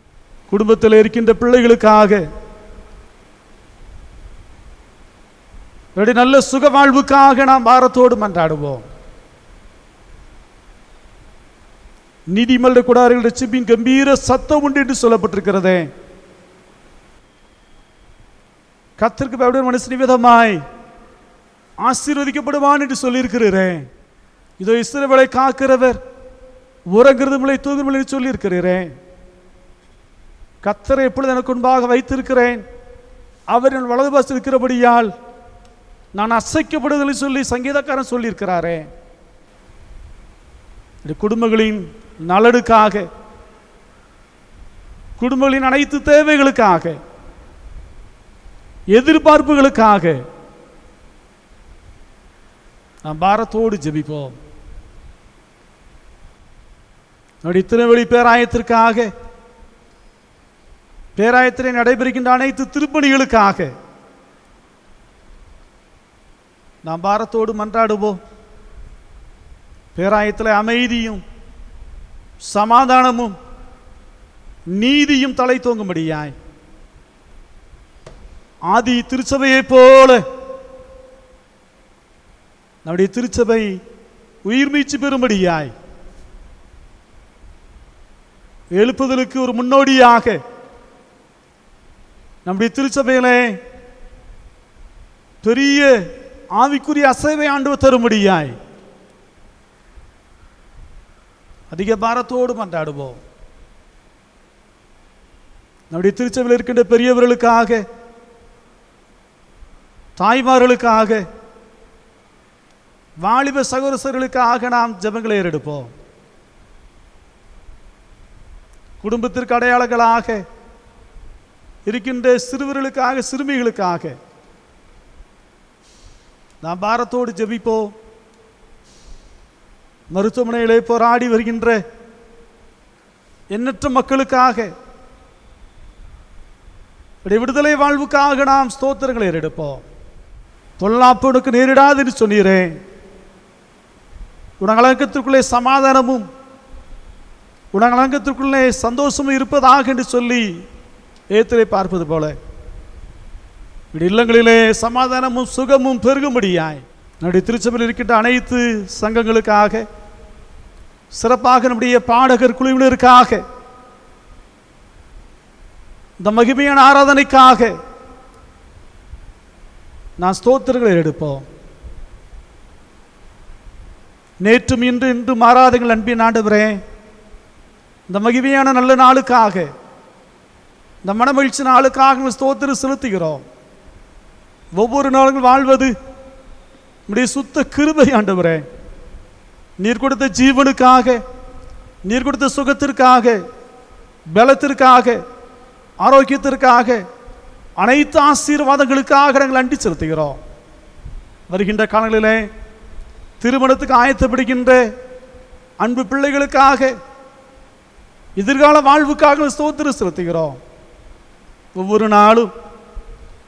குடும்பத்தில் இருக்கின்ற பிள்ளைகளுக்காக, நல்ல சுக வாழ்வுக்காக நாம் பாரத்தோடு மன்றாடுவோம். நீதிமன்ற கூடாரில் ரட்சிப்பின் கம்பீர சத்தம் உண்டு என்று சொல்லப்பட்டிருக்கிறதே. கர்த்தருக்கு பயப்படுகிற மனுஷன் விதமாய் ஆசீர்வதிக்கப்படுவான் என்று சொல்லியிருக்கிறேன். இதோ இஸ்ரவேலை காக்கிறவர் உறங்குறதுமில்லை தூங்குமில்லை என்று சொல்லியிருக்கிறேன். கர்த்தரை எப்பொழுது எனக்கு முன்பாக வைத்திருக்கிறேன், அவர் என் வலது பாசத்தில் இருக்கிறபடியால் நான் அசைக்கப்படுவதில்லை சொல்லி சங்கீதக்காரன் சொல்லியிருக்கிறாரே. குடும்பங்களின் நலனுக்காக, குடும்பங்களின் அனைத்து தேவைகளுக்காக, எதிர்பார்ப்புகளுக்காக நாம் பாரத்தோடு ஜெபிப்போம். நம்முடைய திருவெளி பேராயத்திற்காக, பேராயத்திலே நடைபெறுகின்ற அனைத்து திருப்பணிகளுக்காக நாம் பாரத்தோடு மன்றாடுவோம். பேராயத்தில் அமைதியும் சமாதானமும் நீதியும் தலை தோங்கும்படியாய், ஆதி திருச்சபையை போல நம்முடைய திருச்சபை உயிர் மீட்சி பெறும்படியாய், எழுப்புதலுக்கு ஒரு முன்னோடியாக நம்முடைய திருச்சபையிலே பெரிய ஆவிக்குரிய அசைவை ஆண்டவர் தரும்படியாய் அதிக பாரத்தோடு மன்றாடுவோம். நம்முடைய திருச்சபையில் இருக்கின்ற பெரியவர்களுக்காக, தாய்மார்களுக்காக, வாலிப சகோதரர்களுக்காக நாம் ஜெபங்களை ஏறெடுப்போம். குடும்பத்திற்கு அடையாளங்களாக இருக்கின்ற சிறுவர்களுக்காக, சிறுமிகளுக்காக நாம் பாரத்தோடு ஜெபிப்போம். மருத்துவமனையிலே போராடி வருகின்ற எண்ணற்ற மக்களுக்காக, விடுதலை வாழ்வுக்காக நாம் ஸ்தோத்திரங்களை ஏறெடுப்போம். தொல்லாப்பனுக்கு நேரிடாது என்று சொன்னீரேன். உணவகத்திற்குள்ளே சமாதானமும் உணவகத்திற்குள்ளே சந்தோஷமும் இருப்பதாக என்று சொல்லி ஏத்திரை பார்ப்பது போல இல்லங்களிலே சமாதானமும் சுகமும் பெருகும்படியாய் நம்முடைய திருச்சபையில் இருக்கின்ற அனைத்து சங்கங்களுக்காக, சிறப்பாக நம்முடைய பாடகர் குழுவினருக்காக, இந்த மகிமையான ஆராதனைக்காக நான் ஸ்தோத்திரங்களை எடுப்போம். நேற்றும் இன்று இன்று மாறாதங்கள் அன்பின் ஆண்டவரே, இந்த மகிமையான நல்ல நாளுக்காக, இந்த மனமகிழ்ச்சி நாளுக்காக ஸ்தோத்திரம் செலுத்துகிறோம். ஒவ்வொரு நாளும் வாழ்வது நம்முடைய சுத்த கிருபை ஆண்டவரே. நீர் கொடுத்த ஜீவனுக்காக, நீர் கொடுத்த சுகத்திற்காக, பலத்திற்காக, ஆரோக்கியத்திற்காக, அனைத்து ஆசீர்வாதங்களுக்காக நாங்கள் நன்றி செலுத்துகிறோம். வருகின்ற காலங்களிலே திருமணத்துக்கு ஆயத்தப்படுகின்ற அன்பு பிள்ளைகளுக்காக, எதிர்கால வாழ்வுக்காக ஸ்தோத்திரம் செலுத்துகிறோம். ஒவ்வொரு நாளும்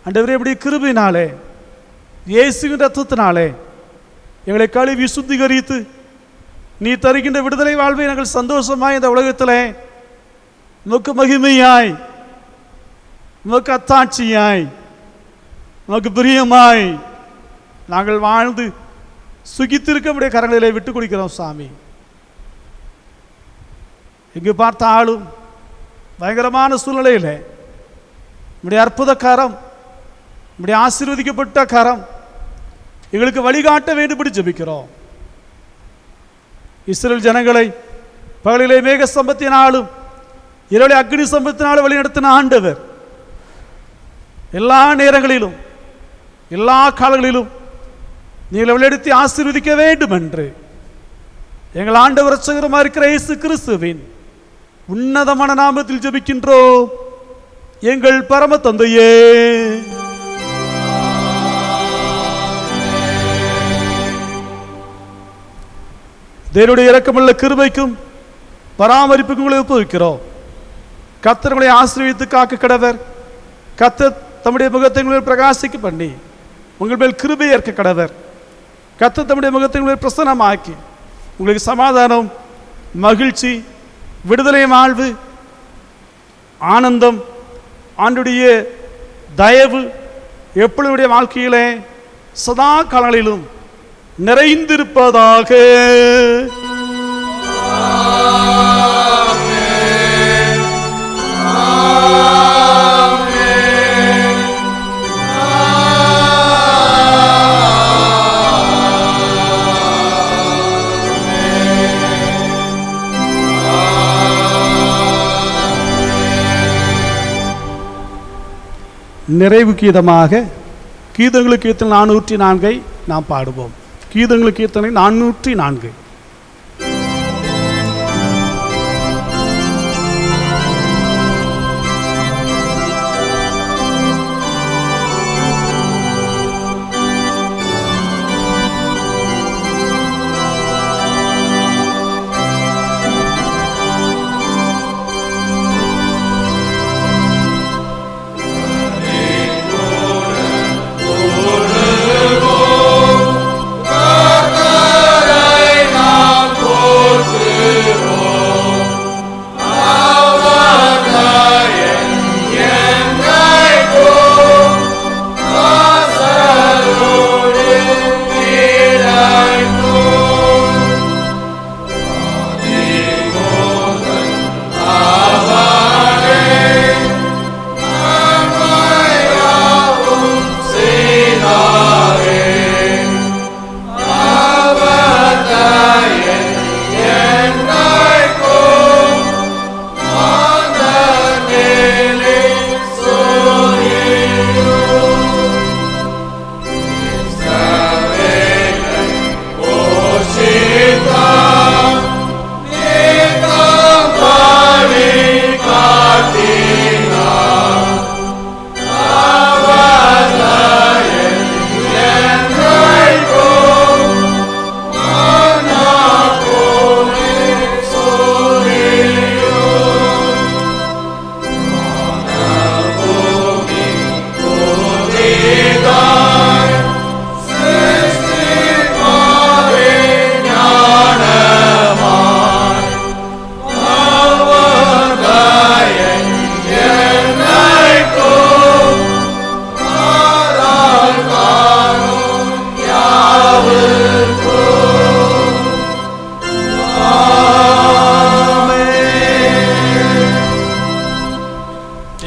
ஆண்டவரே இப்படி கிருபையினாலே, இயேசுவின் ரத்தத்தினாலே எங்களை கழுவி சுத்திகரித்து நீ தருகின்ற விடுதலை வாழ்வை நாங்கள் சந்தோஷமாய் இந்த உலகத்திலே உமக்கு மகிமையாய், உமக்கு அத்தாட்சியாய், உமக்கு பிரியமாய் நாங்கள் வாழ்ந்து சுகித்திருக்க முடிய கரங்களிலே விட்டுக் கொடுக்கிறோம் சாமி. எங்கு பார்த்தாலும் பயங்கரமான சூழ்நிலையில் நம்முடைய அற்புத கரம், நம்முடைய ஆசீர்வதிக்கப்பட்ட கரம் எங்களுக்கு வழிகாட்ட வேண்டும்படி ஜெபிக்கிறோம். இஸ்ரவேல் ஜனங்களை பகலிலே மேக சம்பத்தினாலும் இரவிலே அக்னி சம்பத்தினாலும் வழிநடத்தின ஆண்டவர் எல்லா நேரங்களிலும் எல்லா காலங்களிலும் நீங்கள் வழிநடத்தி ஆசீர்வதிக்க வேண்டும் என்று எங்கள் ஆண்டவர் இரட்சகருமாய் இருக்கிற இயேசு கிறிஸ்துவின் உன்னதமான நாமத்தில் ஜெபிக்கின்றோம் எங்கள் பரம தந்தையே. தேவனுடைய இரக்கமுள்ள கிருபைக்கும் பராமரிப்புக்கும் உங்களை ஒப்புவிக்கிறோம். கர்த்தர் உங்களை ஆசீர்வதித்து காக்க கடவர். கர்த்தர் தம்முடைய முகத்தை உங்களை பிரகாசிக்க பண்ணி உங்கள் மேல் கிருபை ஏற்க கடவர். கர்த்தர் தம்முடைய முகத்தை உங்களை பிரசன்னமாக்கி உங்களுக்கு சமாதானம், மகிழ்ச்சி, விடுதலை வாழ்வு, ஆனந்தம், ஆண்டுடைய தயவு எப்பொழுதுடைய வாழ்க்கையிலே சதா காலங்களிலும் நிறைந்திருப்பதாக. நிறைவு கீதமாக கீதங்களுக்கு கீர்த்தனை 404 நாம் பாடுவோம். கீதங்களுக்கு கீர்த்தனை 404.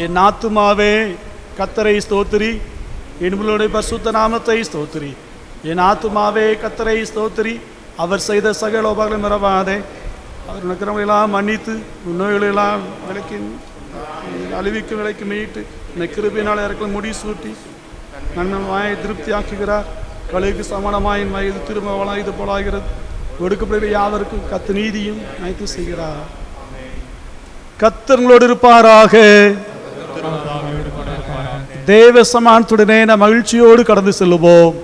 என் ஆத்துமாவே கர்த்தரை ஸ்தோத்திரி, என் உங்களுடைய பரிசுத்த நாமத்தை ஸ்தோத்திரி. என் ஆத்துமாவே கர்த்தரை ஸ்தோத்திரி, அவர் செய்த சகல உபகாரங்களை மறவாதே. அவர் நக்கிரமையெல்லாம் மன்னித்து நோய்களெல்லாம் விலைக்கு அழிவிக்கும் விலைக்கு மீட்டு இந்த கிருபையினால் இறக்கல முடி சூட்டி நன்மை வாயை திருப்தி ஆக்குகிறார். கழுகுக்கு சமானமாய் என் வயது திரும்ப வளாயுது போலாகிறது. ஒடுக்கப்படுகிற யாவருக்கும் கத்து நீதியும் அனைத்து செய்கிறார். கர்த்தர்களோடு இருப்பாராக. தேவ சமானத்துடனே நாம் மகிழ்ச்சியோடு கடந்து செல்லுவோம்.